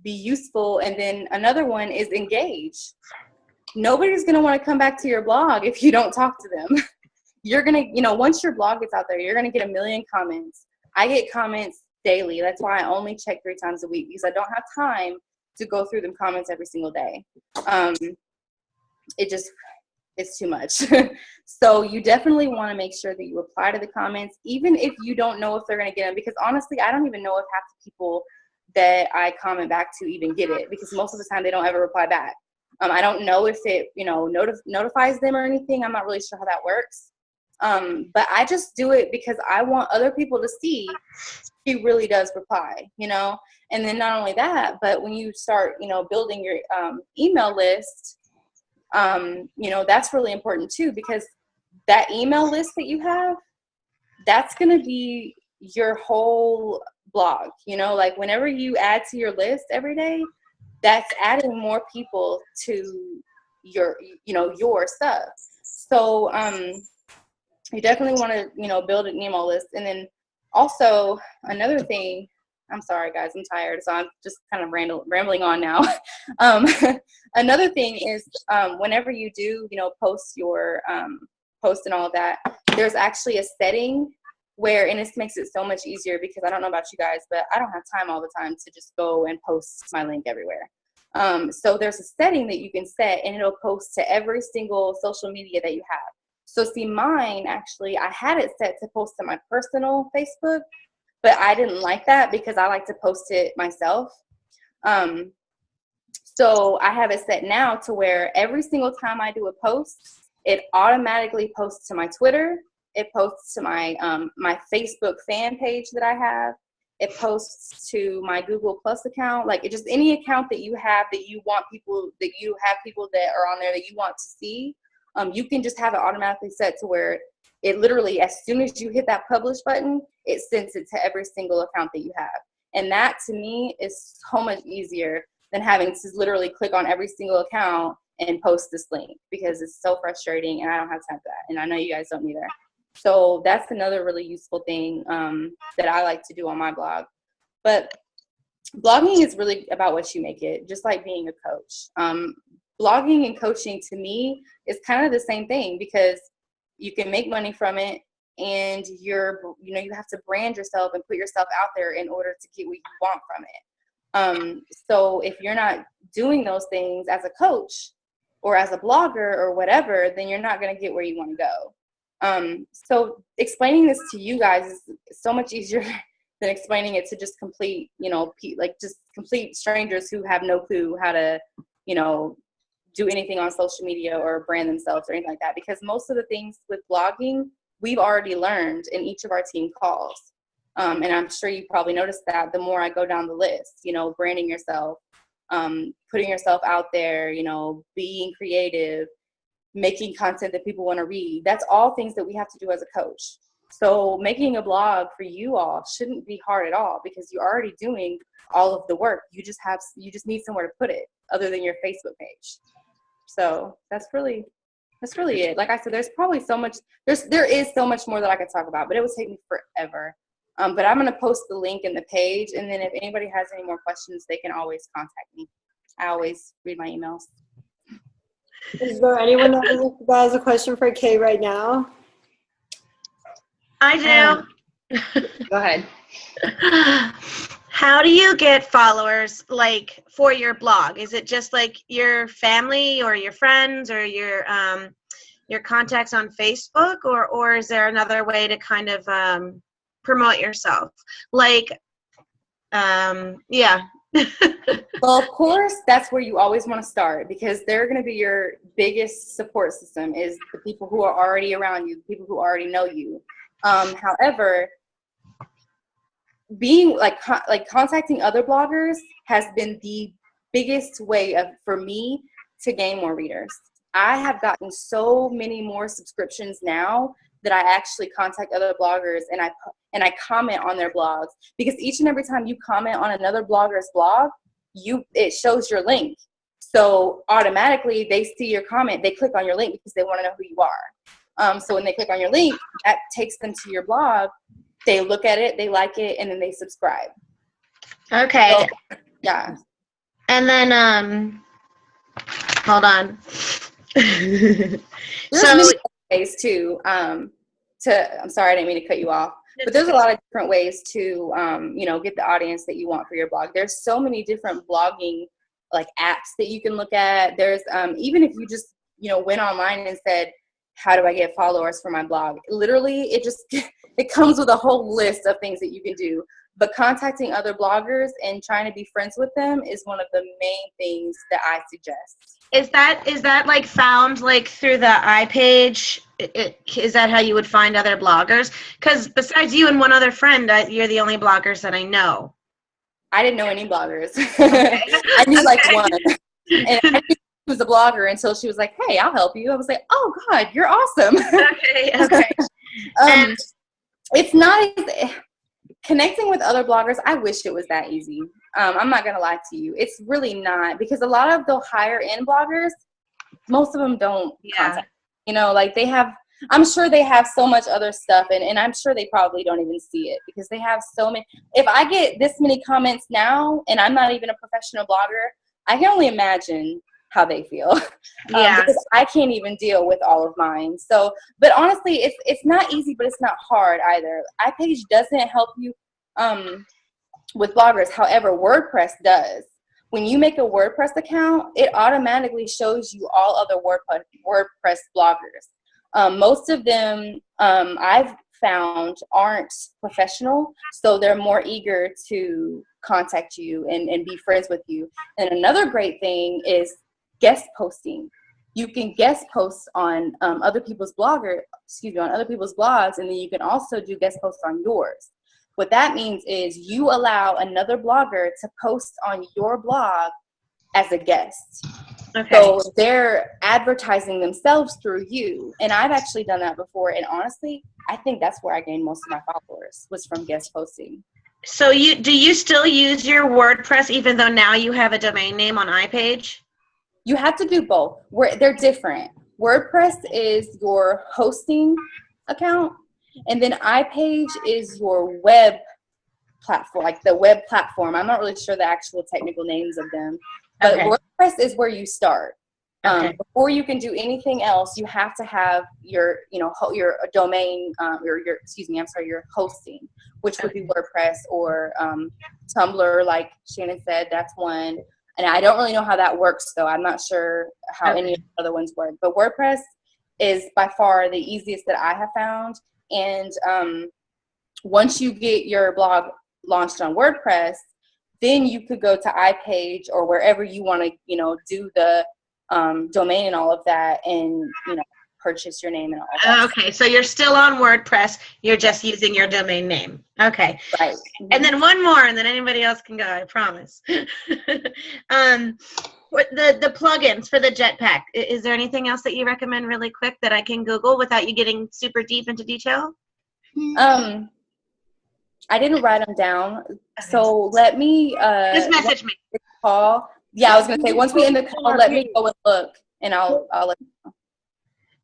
be useful, and then another one is engage. Nobody's going to want to come back to your blog if you don't talk to them. You're going to, you know, once your blog gets out there, you're going to get a million comments. I get comments daily. That's why I only check 3 times a week because I don't have time to go through them comments every single day. It's too much. So you definitely want to make sure that you reply to the comments, even if you don't know if they're going to get them, because honestly, I don't even know if half the people that I comment back to even get it, because most of the time they don't ever reply back. I don't know if it, you know, notifies them or anything. I'm not really sure how that works. But I just do it because I want other people to see she really does reply, you know? And then not only that, but when you start, you know, building your email list, you know, that's really important too, because that email list that you have, that's going to be your whole blog, you know, like whenever you add to your list every day, that's adding more people to your, you know, your stuff. So, you definitely want to, you know, build an email list. And then also another thing, I'm sorry guys, I'm tired, so I'm just kind of rambling on now. Another thing is whenever you do, you know, post your post and all of that, there's actually a setting where, and this makes it so much easier because I don't know about you guys, but I don't have time all the time to just go and post my link everywhere. So there's a setting that you can set and it'll post to every single social media that you have. So see, mine actually, I had it set to post to my personal Facebook, but I didn't like that because I like to post it myself. So I have it set now to where every single time I do a post, it automatically posts to my Twitter. It posts to my my Facebook fan page that I have. It posts to my Google Plus account. Like, it just any account that you have that you want people, that you have people that are on there that you want to see. You can just have it automatically set to where it literally, as soon as you hit that publish button, it sends it to every single account that you have. And that to me is so much easier than having to literally click on every single account and post this link, because it's so frustrating and I don't have time for that. And I know you guys don't either. So that's another really useful thing that I like to do on my blog. But blogging is really about what you make it, just like being a coach. Blogging and coaching to me is kind of the same thing, because you can make money from it, and you have to brand yourself and put yourself out there in order to get what you want from it. So if you're not doing those things as a coach or as a blogger or whatever, then you're not going to get where you want to go. So explaining this to you guys is so much easier than explaining it to just complete, just complete strangers who have no clue how to, do anything on social media or brand themselves or anything like that. Because most of the things with blogging, we've already learned in each of our team calls. And I'm sure you probably noticed that the more I go down the list, branding yourself, putting yourself out there, being creative, making content that people want to read. That's all things that we have to do as a coach. So making a blog for you all shouldn't be hard at all, because you're already doing all of the work. You just need somewhere to put it other than your Facebook page. So that's really it. Like I said, there's probably there is so much more that I could talk about, but it would take me forever. But I'm going to post the link in the page, and then if anybody has any more questions, they can always contact me. I always read my emails. Is there anyone that has a question for Kay right now? I do. Go ahead. How do you get followers, like, for your blog? Is it just like your family or your friends or your contacts on Facebook, or is there another way to kind of promote yourself? Like, yeah. Well, of course, that's where you always want to start, because they're going to be your biggest support system, is the people who are already around you, the people who already know you. However, being like contacting other bloggers has been the biggest way for me to gain more readers. I have gotten so many more subscriptions now that I actually contact other bloggers and I comment on their blogs, because each and every time you comment on another blogger's blog, it shows your link. So automatically they see your comment, they click on your link because they want to know who you are. So when they click on your link, that takes them to your blog. They look at it, they like it, and then they subscribe. Okay. So, yeah. And then, hold on. There's many ways too. I'm sorry, I didn't mean to cut you off. But there's a lot of different ways to, get the audience that you want for your blog. There's so many different blogging like apps that you can look at. There's even if you just, went online and said, how do I get followers for my blog? Literally, it comes with a whole list of things that you can do. But contacting other bloggers and trying to be friends with them is one of the main things that I suggest. Is that like found like through the iPage? Is that how you would find other bloggers? Because besides you and one other friend, you're the only bloggers that I know. I didn't know any bloggers. Okay. I knew like one. And I knew she was a blogger until she was like, hey, I'll help you. I was like, oh, God, you're awesome. Okay. It's not connecting with other bloggers. I wish it was that easy. I'm not going to lie to you. It's really not, because a lot of the higher end bloggers, most of them don't contact. Like I'm sure they have so much other stuff, and I'm sure they probably don't even see it because they have so many. If I get this many comments now and I'm not even a professional blogger, I can only imagine how they feel. Because I can't even deal with all of mine. So, but honestly, it's not easy, but it's not hard either. iPage doesn't help you with bloggers. However, WordPress does. When you make a WordPress account, it automatically shows you all other WordPress bloggers. Most of them I've found aren't professional, so they're more eager to contact you and be friends with you. And another great thing is guest posting. You can guest post on other people's blogs, and then you can also do guest posts on yours. What that means is you allow another blogger to post on your blog as a guest. Okay. So they're advertising themselves through you. And I've actually done that before. And honestly, I think that's where I gained most of my followers, was from guest posting. So do you still use your WordPress even though now you have a domain name on iPage? You have to do both. They're different. WordPress is your hosting account, and then iPage is your web platform, like the web platform. I'm not really sure the actual technical names of them, but WordPress is where you start. Before you can do anything else, you have to have your domain, your hosting, which would be WordPress or Tumblr, like Shannon said. That's one. And I don't really know how that works, though. I'm not sure how any of the other ones work. But WordPress is by far the easiest that I have found. And once you get your blog launched on WordPress, then you could go to iPage or wherever you want to, do the domain and all of that, and purchase your name and all that. Okay, so you're still on WordPress. You're just using your domain name. Okay. Right. And then one more, and then anybody else can go, I promise. The plugins for the Jetpack. Is there anything else that you recommend really quick that I can Google without you getting super deep into detail? I didn't write them down, so let me just message me. Call. Yeah, I was gonna say once we end the call, let me go and look, and I'll let you know.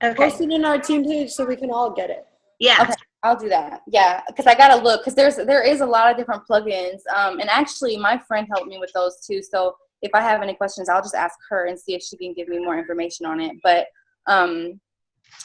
Okay. Post it in our team page so we can all get it. Yeah. Okay, I'll do that. Yeah, because I gotta look, because there is a lot of different plugins. And actually, my friend helped me with those too. So if I have any questions, I'll just ask her and see if she can give me more information on it. But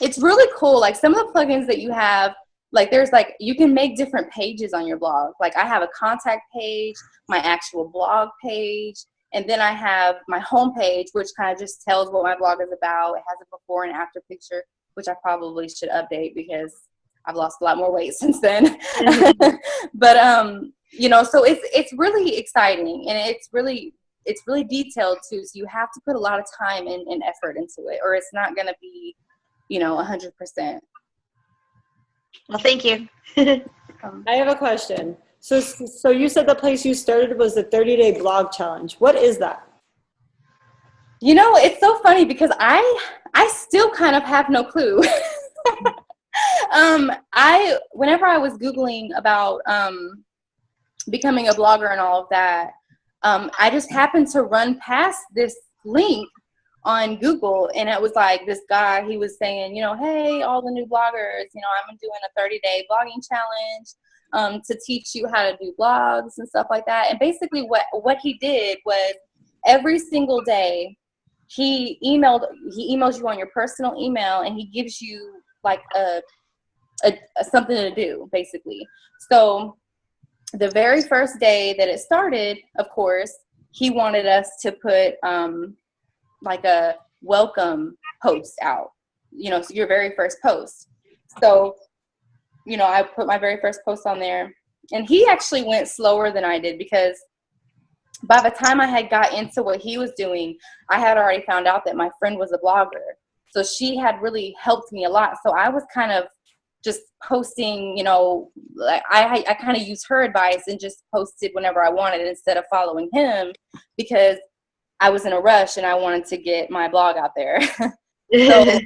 it's really cool. Like some of the plugins that you have, like there's like you can make different pages on your blog. Like I have a contact page, my actual blog page. And then I have my homepage, which kind of just tells what my blog is about. It has a before and after picture, which I probably should update because I've lost a lot more weight since then. Mm-hmm. But so it's really exciting, and it's really detailed too. So you have to put a lot of time and effort into it, or it's not going to be 100%. Well, thank you. I have a question. So you said the place you started was the 30-day blog challenge. What is that? You know, it's so funny because I still kind of have no clue. Whenever I was Googling about becoming a blogger and all of that, I just happened to run past this link on Google, and it was like this guy, he was saying, you know, hey, all the new bloggers, you know, I'm doing a 30-day blogging challenge to teach you how to do blogs and stuff like that. And basically what he did was every single day he emails you on your personal email, and he gives you like a something to do, basically. So the very first day that it started, of course, he wanted us to put like a welcome post out, you know, so your very first post. So, you know, I put my very first post on there, and he actually went slower than I did, because by the time I had got into what he was doing, I had already found out that my friend was a blogger. So she had really helped me a lot. So I was kind of just posting, you know, like I kind of used her advice and just posted whenever I wanted instead of following him, because I was in a rush and I wanted to get my blog out there. So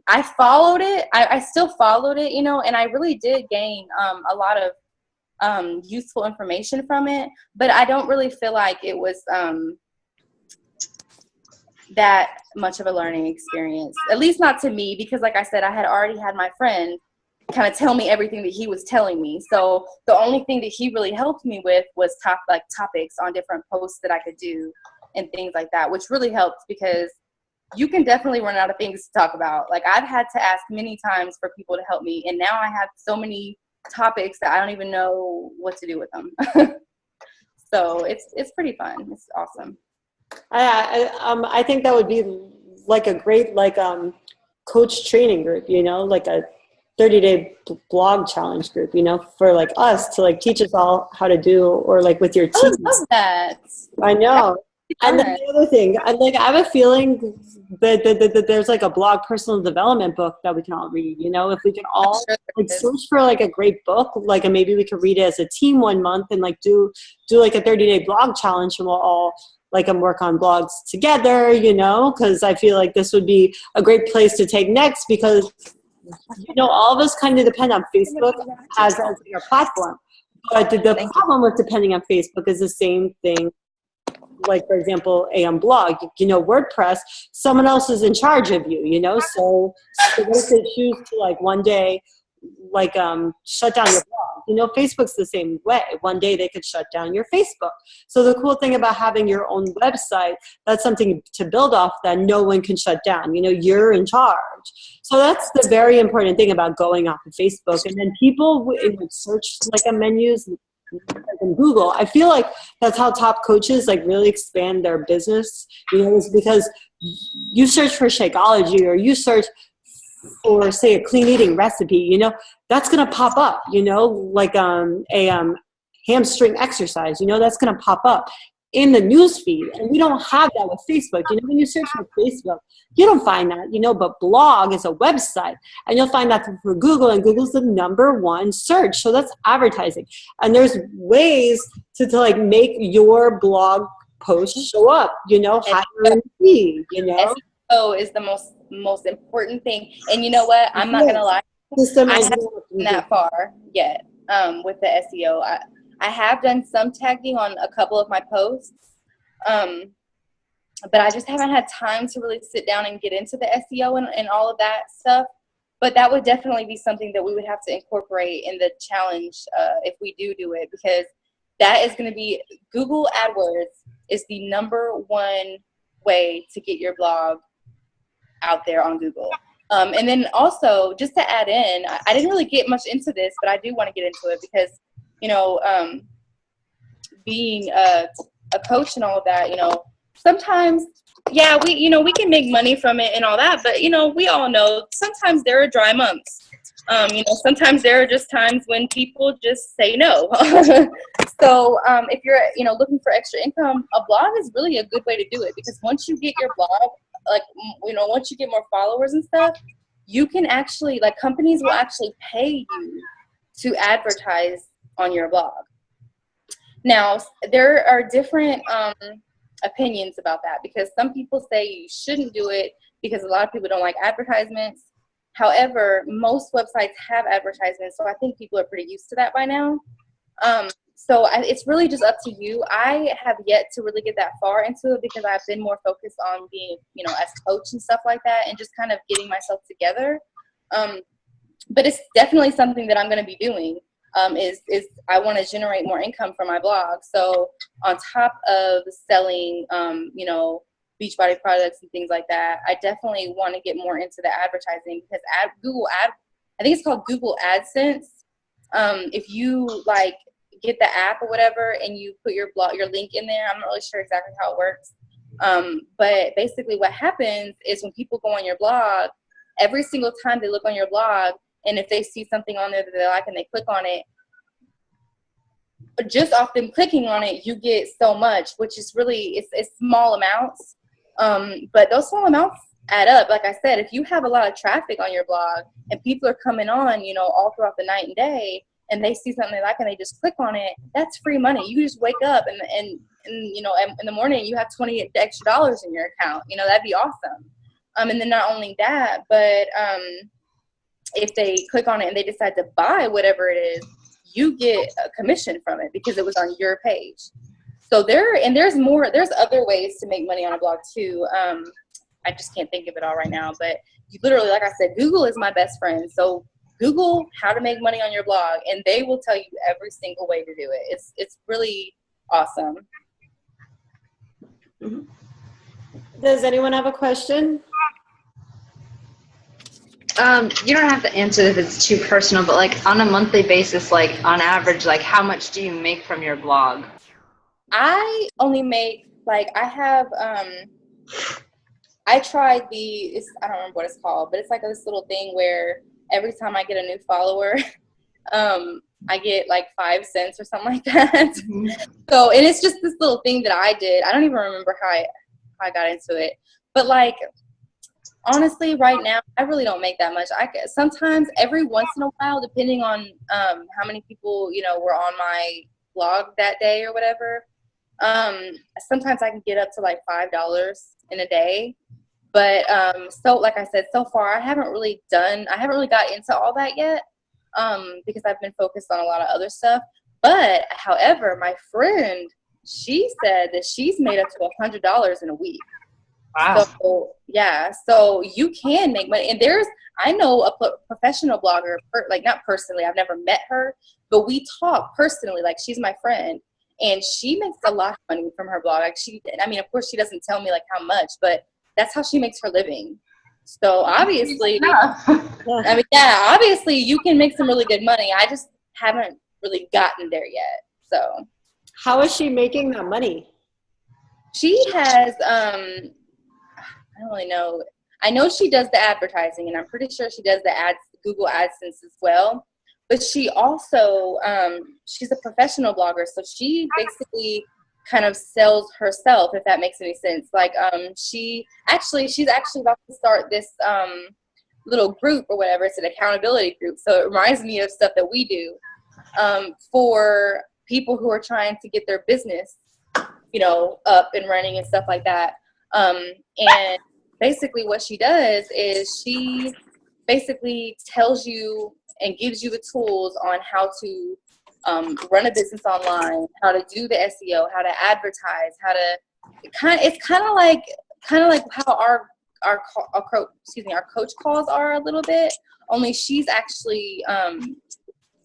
I followed it. I still followed it, you know, and I really did gain a lot of useful information from it, but I don't really feel like it was that much of a learning experience, at least not to me, because like I said, I had already had my friend kind of tell me everything that he was telling me. So the only thing that he really helped me with was topics on different posts that I could do and things like that, which really helped, because you can definitely run out of things to talk about. Like, I've had to ask many times for people to help me, and now I have so many topics that I don't even know what to do with them. So it's pretty fun. It's awesome. I think that would be like a great coach training group, you know, like a 30-day blog challenge group, you know, for like us to like teach us all how to do, or like with your team. I love that. I know. And then the other thing, I have a feeling that there's like a blog personal development book that we can all read, you know, if we can all like search for like a great book, like, and maybe we could read it as a team one month and like do like a 30-day blog challenge, and we'll all like work on blogs together, you know, because I feel like this would be a great place to take next, because, you know, all of us kind of depend on Facebook as our platform. But the problem with depending on Facebook is the same thing. Like, for example, a blog, you know, WordPress, someone else is in charge of you, you know, so what if they choose to like one day, like shut down your blog? You know, Facebook's the same way. One day they could shut down your Facebook. So the cool thing about having your own website, that's something to build off that no one can shut down. You know, you're in charge. So that's the very important thing about going off of Facebook. And then people in search like a menus, in Google, I feel like that's how top coaches like really expand their business, you know, is because you search for Shakeology, or you search for, say, a clean eating recipe, you know, that's going to pop up, you know, like a hamstring exercise, you know, that's going to pop up in the news feed. And we don't have that with Facebook. You know, when you search for Facebook, you don't find that, you know, but blog is a website, and you'll find that for Google, and Google's the #1 search. So that's advertising. And there's ways to like make your blog post show up, you know, higher in the feed, you know. SEO is the most important thing. And you know what? I'm not going to lie. I haven't gotten that far yet with the SEO. I have done some tagging on a couple of my posts, but I just haven't had time to really sit down and get into the SEO and all of that stuff. But that would definitely be something that we would have to incorporate in the challenge if we do it, because that is going to be, Google AdWords is the #1 way to get your blog out there on Google. And then also, just to add in, I didn't really get much into this, but I do want to get into it because, you know, being a coach and all of that, you know, sometimes, yeah, we can make money from it and all that, but, you know, we all know sometimes there are dry months. You know, sometimes there are just times when people just say no. So if you're, you know, looking for extra income, a blog is really a good way to do it, because once you get your blog, like, you know, once you get more followers and stuff, you can actually, like, companies will actually pay you to advertise on your blog. Now, there are different opinions about that, because some people say you shouldn't do it because a lot of people don't like advertisements. However, most websites have advertisements, so I think people are pretty used to that by now. It's really just up to you. I have yet to really get that far into it because I've been more focused on being, you know, as a coach and stuff like that, and just kind of getting myself together. But it's definitely something that I'm going to be doing. Is I want to generate more income from my blog. So on top of selling, you know, Beachbody products and things like that, I definitely want to get more into the advertising, because I think it's called Google AdSense. If you like get the app or whatever and you put your link in there, I'm not really sure exactly how it works. But basically what happens is when people go on your blog, every single time they look on your blog, and if they see something on there that they like and they click on it, just off them clicking on it, you get so much, which is really, it's small amounts. But those small amounts add up. Like I said, if you have a lot of traffic on your blog and people are coming on, you know, all throughout the night and day, and they see something they like and they just click on it, that's free money. You just wake up and you know, in the morning you have $20 extra in your account. You know, that'd be awesome. And then not only that, but if they click on it and they decide to buy whatever it is, you get a commission from it because it was on your page. So there's other ways to make money on a blog too. I just can't think of it all right now, but you literally, like I said, Google is my best friend. So Google how to make money on your blog, and they will tell you every single way to do it. It's really awesome. Does anyone have a question? You don't have to answer if it's too personal, but like on a monthly basis, like on average, like how much do you make from your blog? I only make, like, I have, I tried I don't remember what it's called, but it's like this little thing where every time I get a new follower, I get like 5 cents or something like that. Mm-hmm. So, and it's just this little thing that I did. I don't even remember how I got into it, but like, honestly, right now, I really don't make that much. Sometimes every once in a while, depending on how many people, you know, were on my blog that day or whatever, sometimes I can get up to like $5 in a day. But so like I said, so far I haven't really got into all that yet, because I've been focused on a lot of other stuff. But however, my friend, she said that she's made up to $100 in a week. Wow. So, yeah, so you can make money. And I know a professional blogger, like not personally, I've never met her, but we talk personally, like she's my friend, and she makes a lot of money from her blog. Like of course she doesn't tell me like how much, but that's how she makes her living. So obviously, obviously you can make some really good money. I just haven't really gotten there yet. So how is she making that money? She has, I don't really know. I know she does the advertising, and I'm pretty sure she does the Google AdSense as well. But she also, she's a professional blogger, so she basically kind of sells herself, if that makes any sense. Like, she's actually about to start this little group or whatever. It's an accountability group, so it reminds me of stuff that we do for people who are trying to get their business, you know, up and running and stuff like that. And basically what she does is she basically tells you and gives you the tools on how to run a business online, how to do the SEO, how to advertise, it's kind of like how our coach calls are a little bit, only she's actually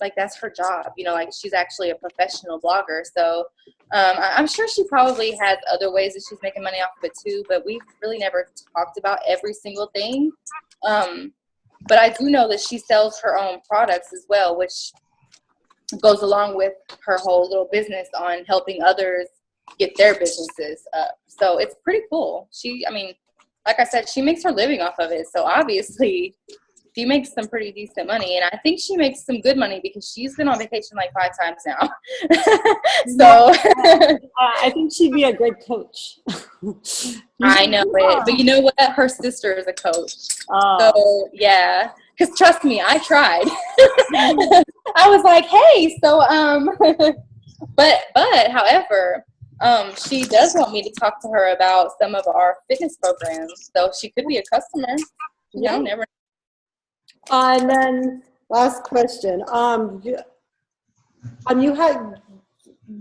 like that's her job, you know, like she's actually a professional blogger. So I'm sure she probably has other ways that she's making money off of it too, but we've really never talked about every single thing. But I do know that she sells her own products as well, which goes along with her whole little business on helping others get their businesses up. So it's pretty cool. Like I said, she makes her living off of it. So obviously she makes some pretty decent money, and I think she makes some good money because she's been on vacation like 5 times now. So I think she'd be a great coach. I know it, but you know what? Her sister is a coach. Oh. So yeah, because trust me, I tried. I was like, hey, so but however, she does want me to talk to her about some of our fitness programs, so she could be a customer. You know, never. And then last question.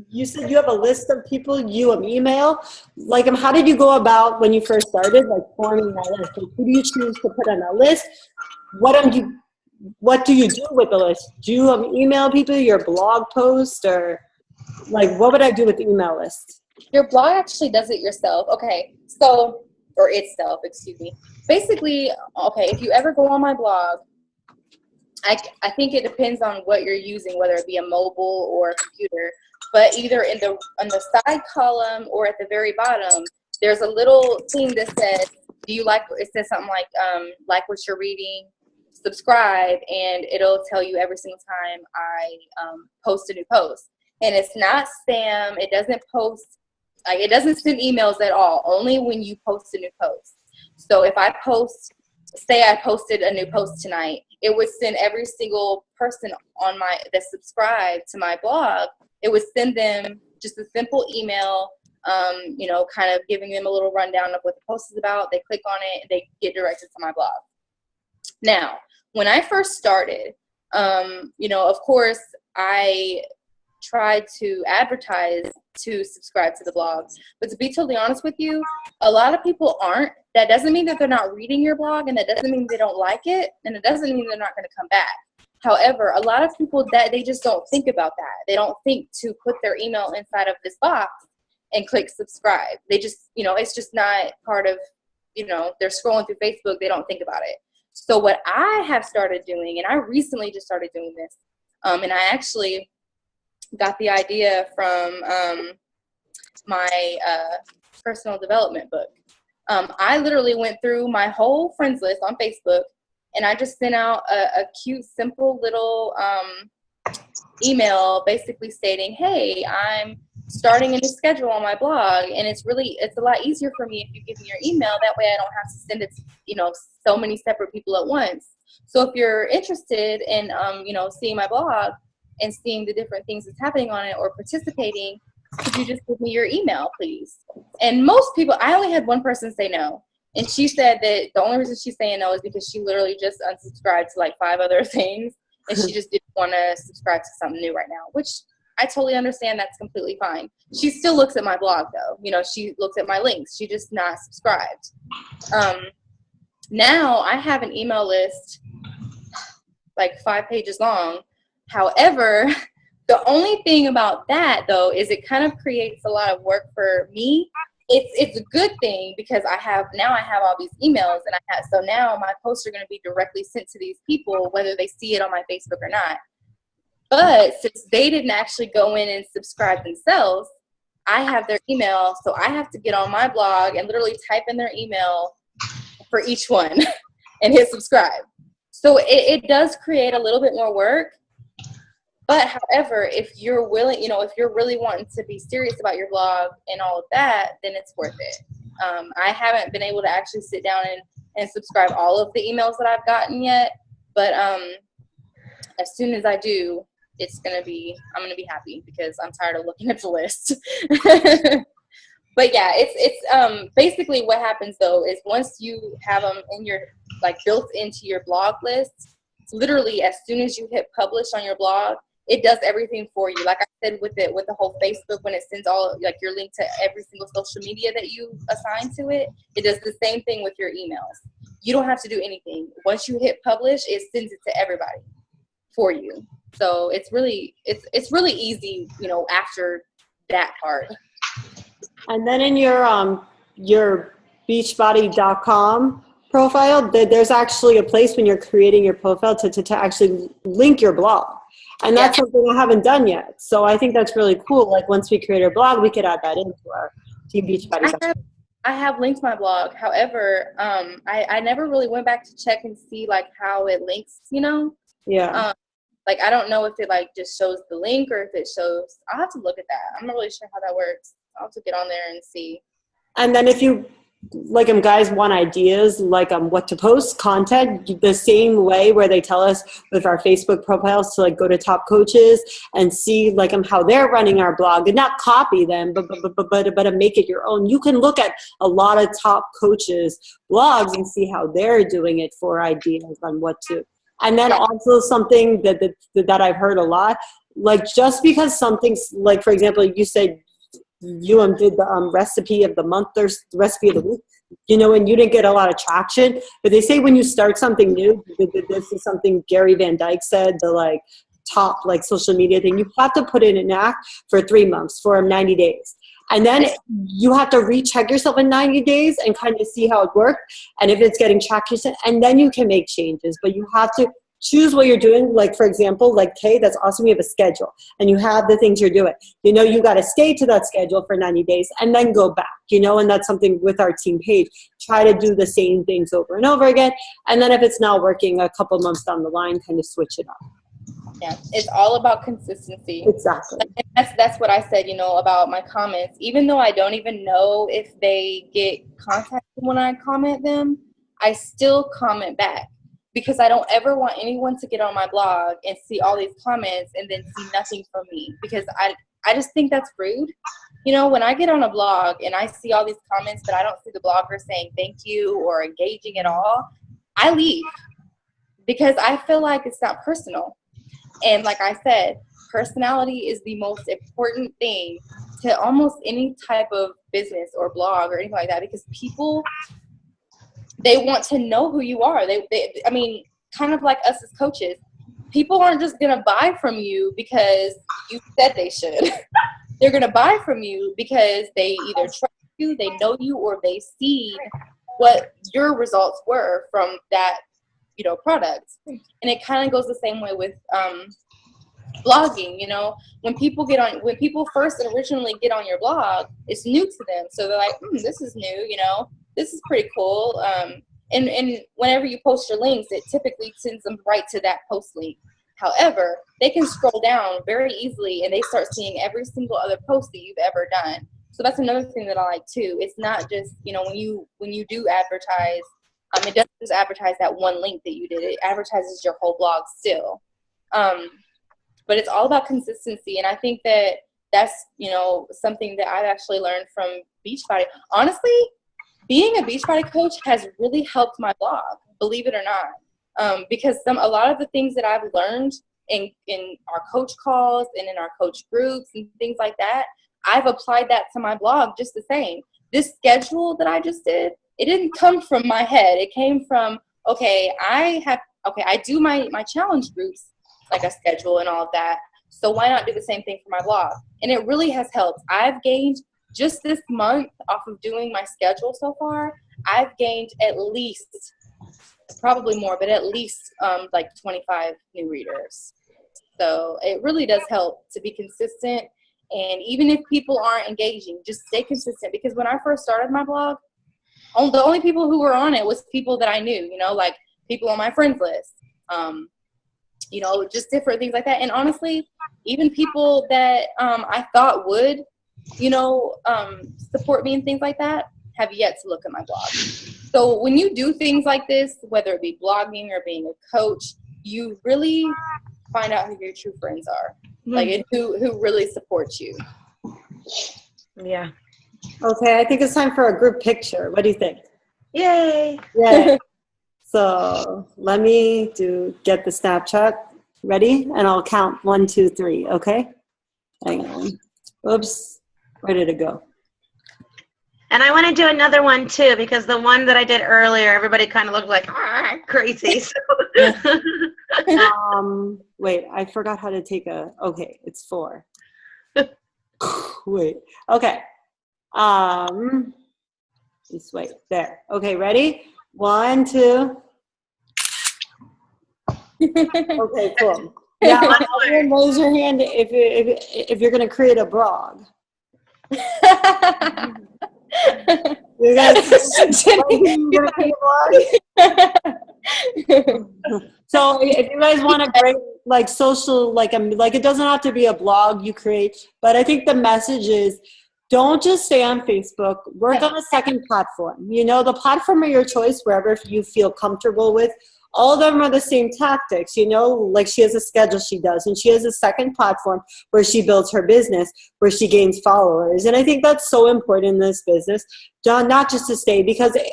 You said you have a list of people you email. Like, how did you go about when you first started, like forming that list? Like, who do you choose to put on that list? What do you do with the list? Do you email people your blog post, or like what would I do with the email list? Your blog actually does it yourself. Okay, so or itself, excuse me. Basically, okay, if you ever go on my blog, I think it depends on what you're using, whether it be a mobile or a computer. But either on the side column or at the very bottom, there's a little thing that says, do you like, it says something like what you're reading, subscribe, and it'll tell you every single time I post a new post. And it's not spam. It doesn't post, like, it doesn't send emails at all, only when you post a new post. So if I post, say I posted a new post tonight, it would send every single person on that subscribed to my blog, it would send them just a simple email, kind of giving them a little rundown of what the post is about. They click on it, they get directed to my blog. Now, when I first started, of course, I tried to advertise to subscribe to the blog. But to be totally honest with you, a lot of people aren't. That doesn't mean that they're not reading your blog, and that doesn't mean they don't like it, and it doesn't mean they're not going to come back. However, a lot of people, that they just don't think about that. They don't think to put their email inside of this box and click subscribe. They just, it's just not part of, they're scrolling through Facebook. They don't think about it. So what I have started doing, and I recently just started doing this, and I actually got the idea from my personal development book. I literally went through my whole friends list on Facebook, and I just sent out a cute, simple little email basically stating, hey, I'm starting a new schedule on my blog, and it's a lot easier for me if you give me your email. That way I don't have to send it to, so many separate people at once. So if you're interested in, seeing my blog and seeing the different things that's happening on it or participating, could you just give me your email, please? And most people, I only had one person say no. And she said that the only reason she's saying no is because she literally just unsubscribed to like 5 other things. And she just didn't want to subscribe to something new right now, which I totally understand. That's completely fine. She still looks at my blog though. She looks at my links. She just not subscribed. Now I have an email list like 5 pages long. However, the only thing about that, though, is it kind of creates a lot of work for me. It's a good thing because I have all these emails, and so now my posts are going to be directly sent to these people, whether they see it on my Facebook or not. But since they didn't actually go in and subscribe themselves, I have their email, so I have to get on my blog and literally type in their email for each one and hit subscribe. So it does create a little bit more work. But however, if you're willing, if you're really wanting to be serious about your blog and all of that, then it's worth it. I haven't been able to actually sit down and subscribe all of the emails that I've gotten yet. But as soon as I do, I'm going to be happy because I'm tired of looking at the list. But yeah, it's basically what happens though is once you have them in your, like, built into your blog list, literally as soon as you hit publish on your blog, it does everything for you. Like I said, with the whole Facebook, when it sends all, like, your link to every single social media that you assign to it, it does the same thing with your emails. You don't have to do anything. Once you hit publish, it sends it to everybody for you. So it's really easy, after that part. And then in your beachbody.com profile, there's actually a place when you're creating your profile to actually link your blog. And that's something I haven't done yet. So I think that's really cool. Like, once we create our blog, we could add that into our Team Beachbody. I have linked my blog. However, I never really went back to check and see like how it links, you know? Yeah. Like, I don't know if it like just shows the link or if it shows, I'll have to look at that. I'm not really sure how that works. I'll have to get on there and see. And then if you, like, guys want ideas, like, what to post, content, the same way where they tell us with our Facebook profiles to, like, go to top coaches and see, like, how they're running our blog and not copy them, but make it your own. You can look at a lot of top coaches' blogs and see how they're doing it for ideas on what to. And then also something that I've heard a lot, like, just because something's, like, for example, you said you did the recipe of the month or recipe of the week, you know, and you didn't get a lot of traction. But they say when you start something new, this is something Gary Van Dyke said, the like top like social media thing, you have to put it in act for 3 months, for 90 days. And then you have to recheck yourself in 90 days and kind of see how it worked. And if it's getting traction, and then you can make changes. But you have to choose what you're doing. Like, for example, like, Kay, that's awesome. You have a schedule and you have the things you're doing. You know, you got to stay to that schedule for 90 days and then go back, you know, and that's something with our team page. Try to do the same things over and over again. And then if it's not working a couple months down the line, kind of switch it up. Yeah, it's all about consistency. Exactly. And that's what I said, you know, about my comments. Even though I don't even know if they get contacted when I comment them, I still comment back because I don't ever want anyone to get on my blog and see all these comments and then see nothing from me, because I just think that's rude. You know, when I get on a blog and I see all these comments but I don't see the blogger saying thank you or engaging at all, I leave because I feel like it's not personal. And like I said, personality is the most important thing to almost any type of business or blog or anything like that, because people, they want to know who you are. I mean, kind of like us as coaches, people aren't just going to buy from you because you said they should. They're going to buy from you because they either trust you, they know you, or they see what your results were from that, you know, product. And it kind of goes the same way with blogging. You know, when people first originally get on your blog, it's new to them, so they're like, this is new, you know, this is pretty cool. And whenever you post your links, it typically sends them right to that post link. However, they can scroll down very easily and they start seeing every single other post that you've ever done. So that's another thing that I like too. It's not just, you know, when you do advertise, it doesn't just advertise that one link that you did. It advertises your whole blog still. But it's all about consistency. And I think that's, you know, something that I've actually learned from Beachbody. Honestly, being a Beachbody coach has really helped my blog, believe it or not. Because a lot of the things that I've learned in our coach calls and in our coach groups and things like that, I've applied that to my blog just the same. This schedule that I just did, it didn't come from my head. It came from, I do my challenge groups, like a schedule and all of that. So why not do the same thing for my blog? And it really has helped. I've gained just this month off of doing my schedule so far, I've gained at least, probably more, but at least like 25 new readers. So it really does help to be consistent. And even if people aren't engaging, just stay consistent. Because when I first started my blog, the only people who were on it was people that I knew, you know, like people on my friends list, you know, just different things like that. And honestly, even people that I thought would, you know, support me and things like that have yet to look at my blog. So when you do things like this, whether it be blogging or being a coach, you really find out who your true friends are, like, and who really supports you. Yeah. Okay, I think it's time for a group picture. What do you think? Yay. Yeah. So let me get the Snapchat ready, and I'll count 1, 2, 3. Okay. Hang on. Oops. Where did it go? And I want to do another one too, because the one that I did earlier, everybody kind of looked like crazy. So. Wait, I forgot how to take okay, it's 4. Wait. Okay. Just wait. There. Okay, ready? 1, 2. Okay, cool. Now, raise your hand if you're going to create a blog. You guys, you gonna create a blog? So if you guys want to create like social, like it doesn't have to be a blog you create, but I think the message is don't just stay on Facebook. Work on a second platform. You know, the platform of your choice, wherever you feel comfortable with. All of them are the same tactics, you know, like she has a schedule she does, and she has a second platform where she builds her business, where she gains followers. And I think that's so important in this business, not just to stay, because the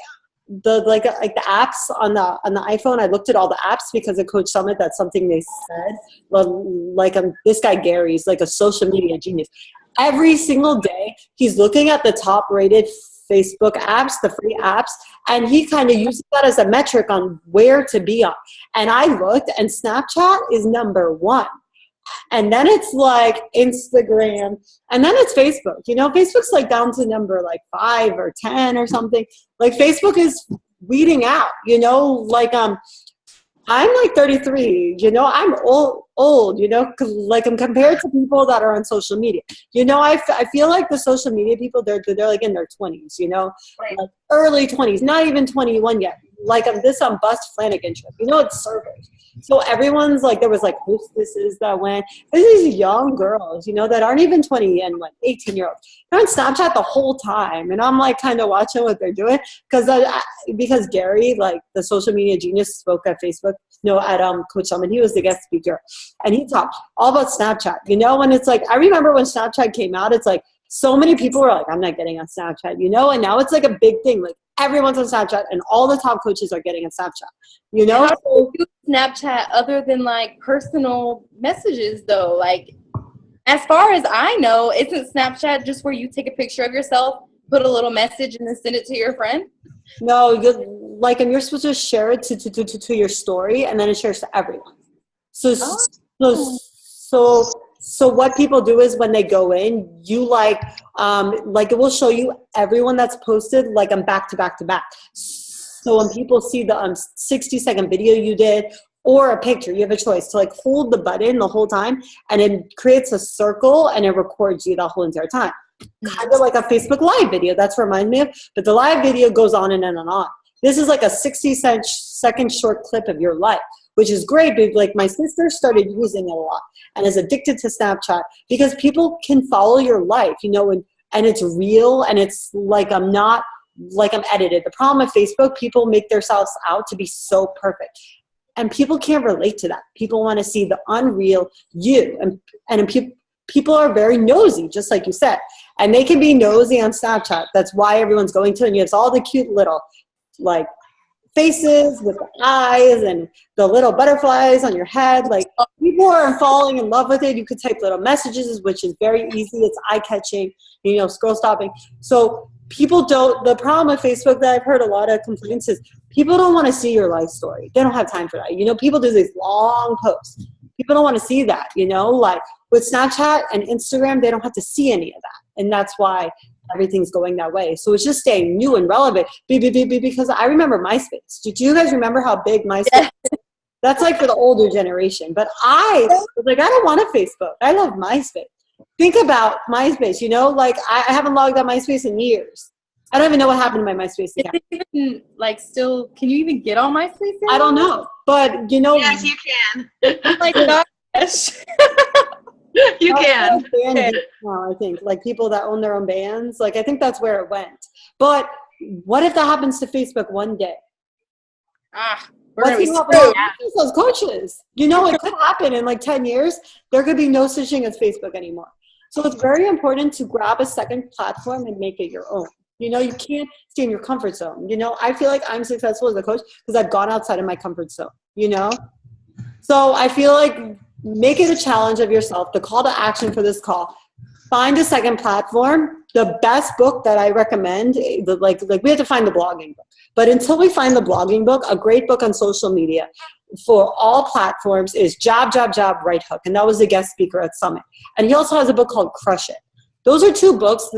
apps on the iPhone, I looked at all the apps because of Coach Summit. That's something they said. This guy Gary's like a social media genius. Every single day, he's looking at the top rated Facebook apps, the free apps, and he kind of uses that as a metric on where to be on. And I looked, and Snapchat is number 1. And then it's like Instagram, and then it's Facebook. You know, Facebook's like down to number like 5 or 10 or something. Like Facebook is weeding out, you know, like I'm like 33, you know, I'm old, you know, like I'm compared to people that are on social media. You know, I feel like the social media people, they're like in their 20s, you know, right. Like early 20s, not even 21 yet. Like I'm Bust Flanagan trip, you know, it's servers. So everyone's like, there was like hostesses that went, there's these young girls, you know, that aren't even 20 and like 18-year-olds. They're on Snapchat the whole time. And I'm like kind of watching what they're doing because Gary, like the social media genius, spoke at Facebook, at Coach Summit. He was the guest speaker. And he talked all about Snapchat, you know, and it's like, I remember when Snapchat came out, it's like so many people were like, I'm not getting on Snapchat, you know, and now it's like a big thing. Like everyone's on Snapchat and all the top coaches are getting on Snapchat, you know? How do you use Snapchat other than like personal messages though? Like as far as I know, isn't Snapchat just where you take a picture of yourself, put a little message and then send it to your friend? No, and you're supposed to share it to your story, and then it shares to everyone. So what people do is when they go in, you like it will show you everyone that's posted like back to back to back. So when people see the 60-second video you did or a picture, you have a choice to like hold the button the whole time, and it creates a circle and it records you the whole entire time. Kind of like a Facebook Live video. That's what reminds me of. But the live video goes on and on and on. This is like a 60-second short clip of your life, which is great. But like my sister started using it a lot and is addicted to Snapchat because people can follow your life, you know, and it's real, and it's like I'm edited. The problem with Facebook, people make themselves out to be so perfect. And people can't relate to that. People want to see the unreal you. And people are very nosy, just like you said. And they can be nosy on Snapchat. That's why everyone's going to. And you have all the cute little, like, faces with the eyes and the little butterflies on your head. Like, people are falling in love with it. You could type little messages, which is very easy. It's eye-catching, you know, scroll stopping. So people don't – the problem with Facebook that I've heard a lot of complaints is people don't want to see your life story. They don't have time for that. You know, people do these long posts. People don't want to see that, you know, like with Snapchat and Instagram, they don't have to see any of that. And that's why everything's going that way. So it's just staying new and relevant because I remember MySpace. Did you guys remember how big MySpace was? That's like for the older generation. But I was like, I don't want a Facebook. I love MySpace. Think about MySpace, you know, like I haven't logged on MySpace in years. I don't even know what happened to my MySpace account. Even, like, still, can you even get on MySpace anymore? I don't know, but you know. Yes, you can. Oh my gosh. You can. Now, I think, like people that own their own bands, like I think that's where it went. But what if that happens to Facebook one day? What's going to happen those coaches? You know, it could happen in like 10 years. There could be no such thing as Facebook anymore. So it's very important to grab a second platform and make it your own. You know, you can't stay in your comfort zone. You know, I feel like I'm successful as a coach because I've gone outside of my comfort zone, you know? So I feel like make it a challenge of yourself. The call to action for this call, find a second platform. The best book that I recommend, like we have to find the blogging book. But until we find the blogging book, a great book on social media for all platforms is Job, Right Hook. And that was the guest speaker at Summit. And he also has a book called Crush It. Those are 2 books.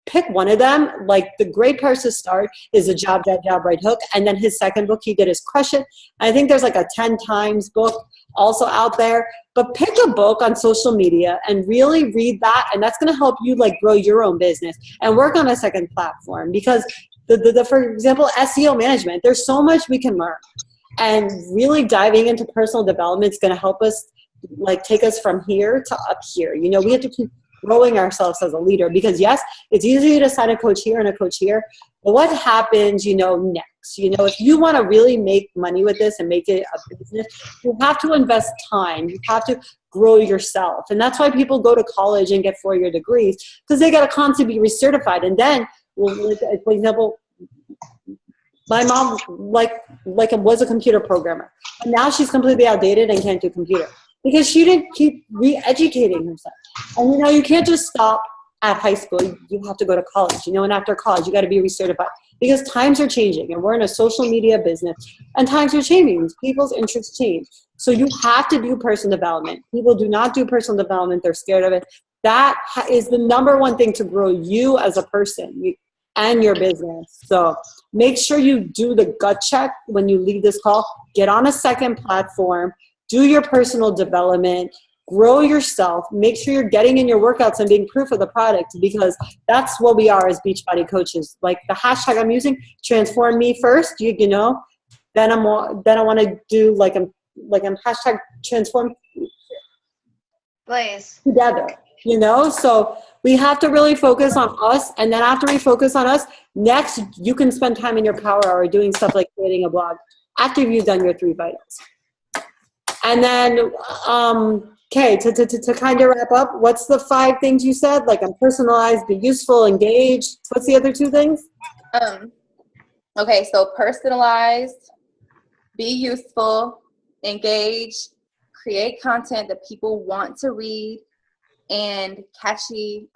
Pick one of them. Like the great place to start is a Job, Right Hook. And then his second book he did is Crush It. I think there's like a 10 times book. also out there. But pick a book on social media and really read that, and that's going to help you like grow your own business and work on a second platform. Because for example, SEO management, there's so much we can learn, and really diving into personal development is going to help us like take us from here to up here. You know, we have to keep growing ourselves as a leader, because yes, it's easy to sign a coach here and a coach here, but what happens, you know, next? You know, if you want to really make money with this and make it a business, you have to invest time. You have to grow yourself. And that's why people go to college and get 4-year degrees, because they got to constantly be recertified. And then, well, for example, my mom was a computer programmer, and now she's completely outdated and can't do computer because she didn't keep re-educating herself. And you know, you can't just stop at high school. You have to go to college, you know, and after college, you got to be recertified, because times are changing, and we're in a social media business, and times are changing. People's interests change. So you have to do personal development. People do not do personal development. They're scared of it. That is the number one thing to grow you as a person and your business. So make sure you do the gut check when you leave this call. Get on a second platform. Do your personal development. Grow yourself. Make sure you're getting in your workouts and being proof of the product, because that's what we are as Beachbody coaches. Like the hashtag I'm using, transform me first. You know, then I want to do like I'm hashtag transform Blaze together. You know, so we have to really focus on us, and then after we focus on us, next you can spend time in your power hour doing stuff like creating a blog after you've done your 3 vitals. And then okay, to kind of wrap up, what's the 5 things you said? Like, I'm personalized, be useful, engage. What's the other 2 things? Okay, so personalized, be useful, engage, create content that people want to read, and catchy,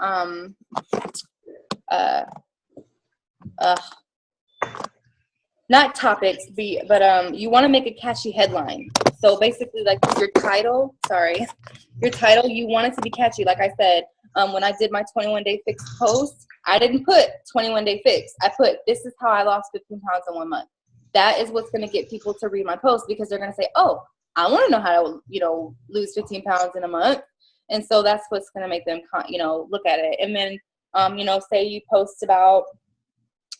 not topics, but you want to make a catchy headline. So basically, like your title, you want it to be catchy. Like I said, when I did my 21-day fix post, I didn't put 21-day fix. I put, this is how I lost 15 pounds in 1 month. That is what's going to get people to read my post, because they're going to say, oh, I want to know how to, you know, lose 15 pounds in a month. And so that's what's going to make them, you know, look at it. And then, you know, say you post about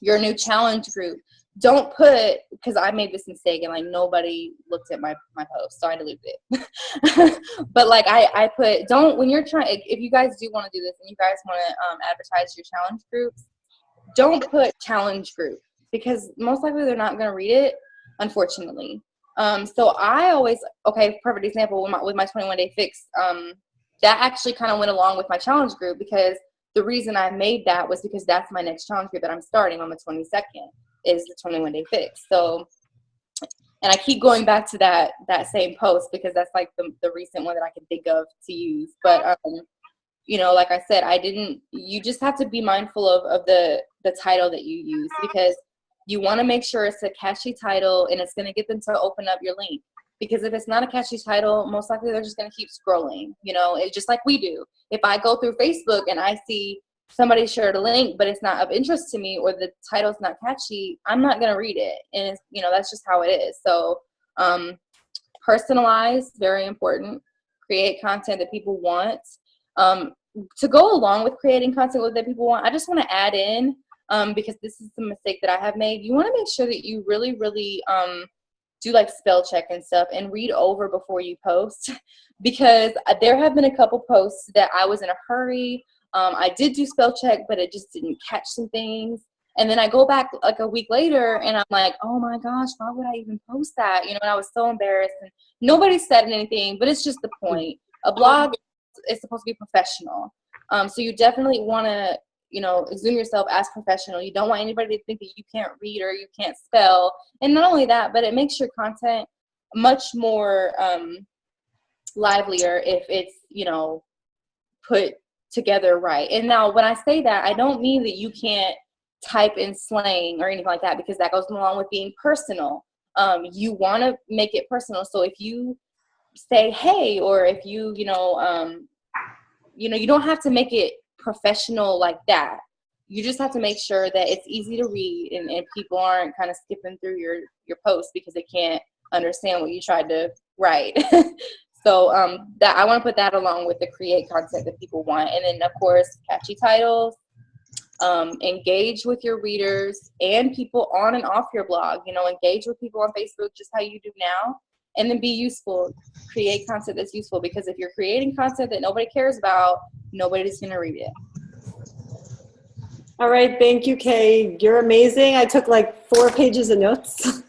your new challenge group. Don't put, because I made this mistake and like nobody looked at my post, so I deleted it. But like I put, don't, when you're trying, if you guys do want to do this and you guys want to advertise your challenge groups, don't put challenge group, because most likely they're not going to read it, unfortunately. So I always, okay, perfect example with my 21-day fix. That actually kind of went along with my challenge group, because the reason I made that was because that's my next challenge group that I'm starting on the 22nd, is the 21-day fix. So, and I keep going back to that same post, because that's like the recent one that I can think of to use. But, you know, like I said, you just have to be mindful of the title that you use, because you want to make sure it's a catchy title and it's going to get them to open up your link. Because if it's not a catchy title, most likely they're just going to keep scrolling. You know, it's just like we do. If I go through Facebook and I see somebody shared a link, but it's not of interest to me, or the title's not catchy, I'm not going to read it. And it's, you know, that's just how it is. So personalize, very important. Create content that people want. To go along with creating content that people want, I just want to add in, because this is the mistake that I have made. You want to make sure that you really, really do like spell check and stuff and read over before you post, because there have been a couple posts that I was in a hurry. I did do spell check, but it just didn't catch some things. And then I go back like a week later and I'm like, oh my gosh, why would I even post that? You know, and I was so embarrassed, and nobody said anything, but it's just the point. A blog is supposed to be professional. So you definitely want to, you know, exude yourself as professional. You don't want anybody to think that you can't read or you can't spell. And not only that, but it makes your content much more livelier if it's, you know, put together right. And now when I say that, I don't mean that you can't type in slang or anything like that, because that goes along with being personal. You want to make it personal. So if you say, hey, or if you, you know, you don't have to make it professional like that. You just have to make sure that it's easy to read and people aren't kind of skipping through your post because they can't understand what you tried to write. So that I want to put that along with the create content that people want. And then, of course, catchy titles, engage with your readers and people on and off your blog. You know, engage with people on Facebook just how you do now. And then be useful. Create content that's useful, because if you're creating content that nobody cares about, nobody's going to read it. All right. Thank you, Kay. You're amazing. I took like 4 pages of notes.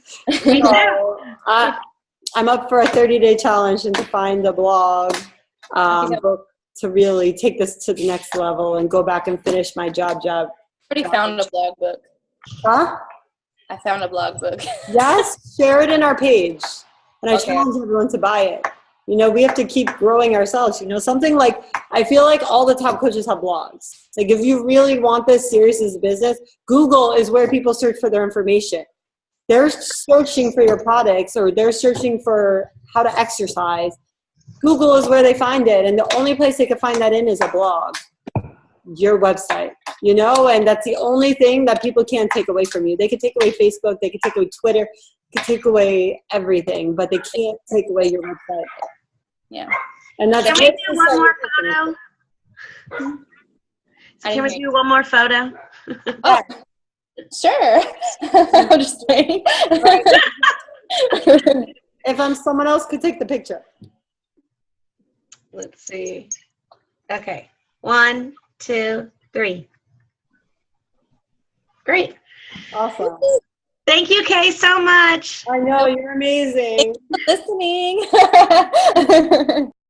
Me too. So, I'm up for a 30-day challenge and to find a blog book to really take this to the next level and go back and finish my job. I already found a blog book. Huh? I found a blog book. Yes, share it in our page. And I Okay. challenge everyone to buy it. You know, we have to keep growing ourselves. You know, something like, I feel like all the top coaches have blogs. Like, if you really want this serious as a business, Google is where people search for their information. They're searching for your products, or they're searching for how to exercise. Google is where they find it. And the only place they can find that in is a blog, your website, you know, and that's the only thing that people can't take away from you. They can take away Facebook, they can take away Twitter, they can take away everything, but they can't take away your website. Yeah. And that's Can we do one more photo? Can we do one more photo? Oh, sure. I'm just saying. If someone else could take the picture. Let's see. Okay. 1, 2, 3. Great. Awesome. Thank you, Kay, so much. I know, you're amazing. Listening.